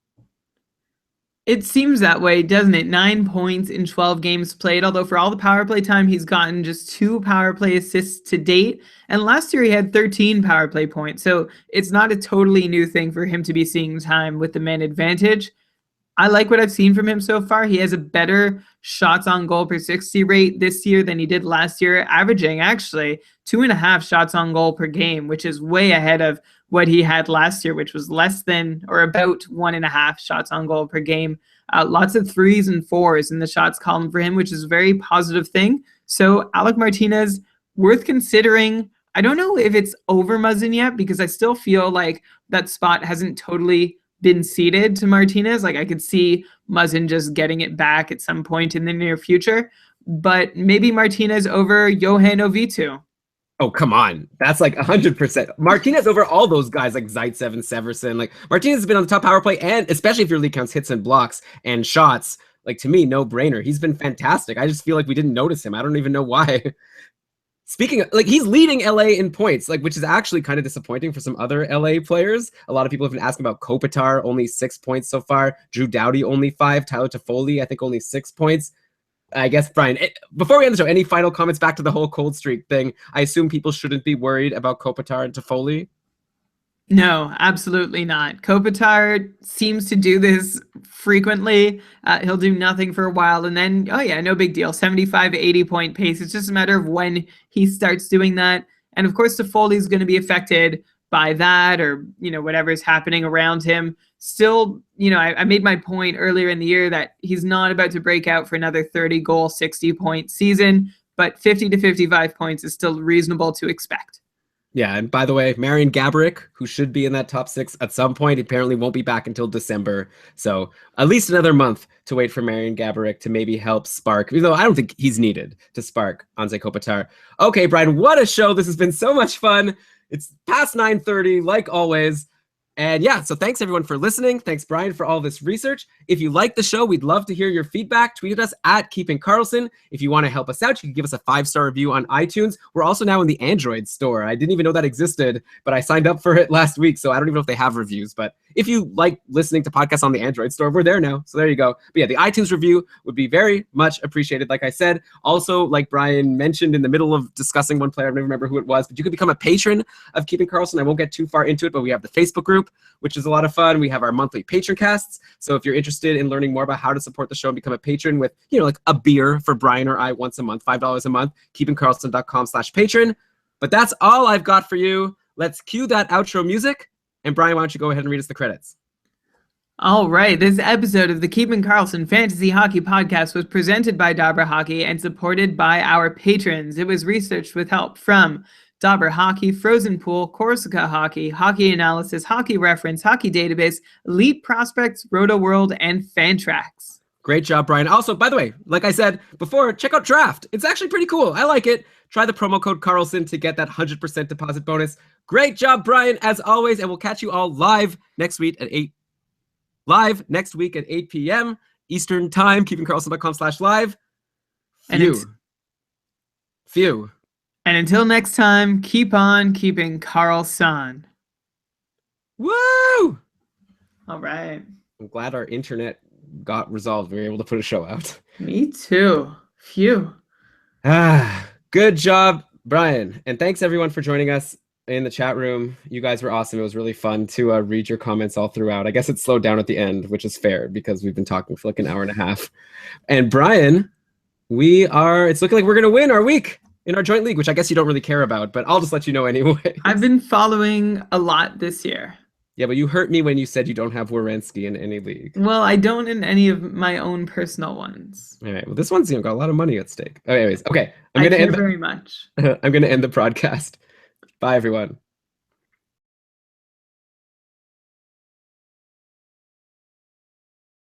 It seems that way, doesn't it? 9 points in 12 games played, although for all the power play time, he's gotten just 2 power play assists to date. And last year he had 13 power play points. So it's not a totally new thing for him to be seeing time with the man advantage. I like what I've seen from him so far. He has a better shots on goal per 60 rate this year than he did last year, averaging actually 2.5 shots on goal per game, which is way ahead of what he had last year, which was less than or about 1.5 shots on goal per game. Lots of 3s and 4s in the shots column for him, which is a very positive thing. So Alec Martinez, worth considering. I don't know if it's over Muzzin yet, because I still feel like that spot hasn't totally been ceded to Martinez. Like I could see Muzzin just getting it back at some point in the near future, but maybe Martinez over Johan Ovitu. Oh, come on. That's like 100%. Martinez over all those guys like Zaitsev and Severson. Like Martinez has been on the top power play, and especially if your league counts hits and blocks and shots, like to me, no brainer. He's been fantastic. I just feel like we didn't notice him. I don't even know why. Speaking of, like, he's leading LA in points, like, which is actually kind of disappointing for some other LA players. A lot of people have been asking about Kopitar, only 6 points so far. Drew Doughty, only 5. Tyler Toffoli, I think only 6 points. I guess, Brian, before we end the show, any final comments back to the whole cold streak thing? I assume people shouldn't be worried about Kopitar and Toffoli. No, absolutely not. Kopitar seems to do this frequently. He'll do nothing for a while, and then, oh yeah, no big deal. 75, 80 point pace. It's just a matter of when he starts doing that. And of course, Toffoli's going to be affected by that, or, you know, whatever's happening around him. still, I made my point earlier in the year that he's not about to break out for another 30-goal, 60-point season, but 50 to 55 points is still reasonable to expect. Yeah, and by the way, Marian Gaborik, who should be in that top 6 at some point, apparently won't be back until December. So at least another month to wait for Marian Gaborik to maybe help spark, even though I don't think he's needed to spark Anze Kopitar. Okay, Brian, what a show. This has been so much fun. It's past 9:30, like always. And yeah, so thanks everyone for listening. Thanks, Brian, for all this research. If you like the show, we'd love to hear your feedback. Tweet us at Keeping Karlsson. If you want to help us out, you can give us a 5-star review on iTunes. We're also now in the Android store. I didn't even know that existed, but I signed up for it last week, so I don't even know if they have reviews. But if you like listening to podcasts on the Android store, we're there now. So there you go. But yeah, the iTunes review would be very much appreciated, like I said. Also, like Brian mentioned in the middle of discussing one player, I don't remember who it was, but you could become a patron of Keeping Karlsson. I won't get too far into it, but we have the Facebook group, which is a lot of fun. We have our monthly patron casts. So if you're interested in learning more about how to support the show and become a patron with, like a beer for Brian or I once a month, $5 a month, keepingkarlsson.com/patron. But that's all I've got for you. Let's cue that outro music. And Brian, why don't you go ahead and read us the credits? All right. This episode of the Keeping Karlsson Fantasy Hockey Podcast was presented by Dobber Hockey and supported by our patrons. It was researched with help from Dobber Hockey, Frozen Pool, Corsica Hockey, Hockey Analysis, Hockey Reference, Hockey Database, Elite Prospects, Roto World, and Fantrax. Great job, Brian. Also, by the way, like I said before, check out Draft. It's actually pretty cool. I like it. Try the promo code Karlsson to get that 100% deposit bonus. Great job, Brian, as always, and we'll catch you all live next week at 8 p.m. Eastern Time, keepingkarlsson.com/live. Phew. And until next time, keep on keeping Karlsson. Woo! All right. I'm glad our internet got resolved. We were able to put a show out. Me too. Phew. Good job, Brian. And thanks everyone for joining us in the chat room. You guys were awesome. It was really fun to read your comments all throughout. I guess it slowed down at the end, which is fair because we've been talking for like an hour and a half. And Brian, it's looking like we're going to win our week in our joint league, which I guess you don't really care about, but I'll just let you know anyway. I've been following a lot this year. Yeah, but you hurt me when you said you don't have Werenski in any league. Well, I don't in any of my own personal ones. All right. Well, this one's got a lot of money at stake. Anyways, okay. I care very much. I'm going to end the broadcast. Bye, everyone.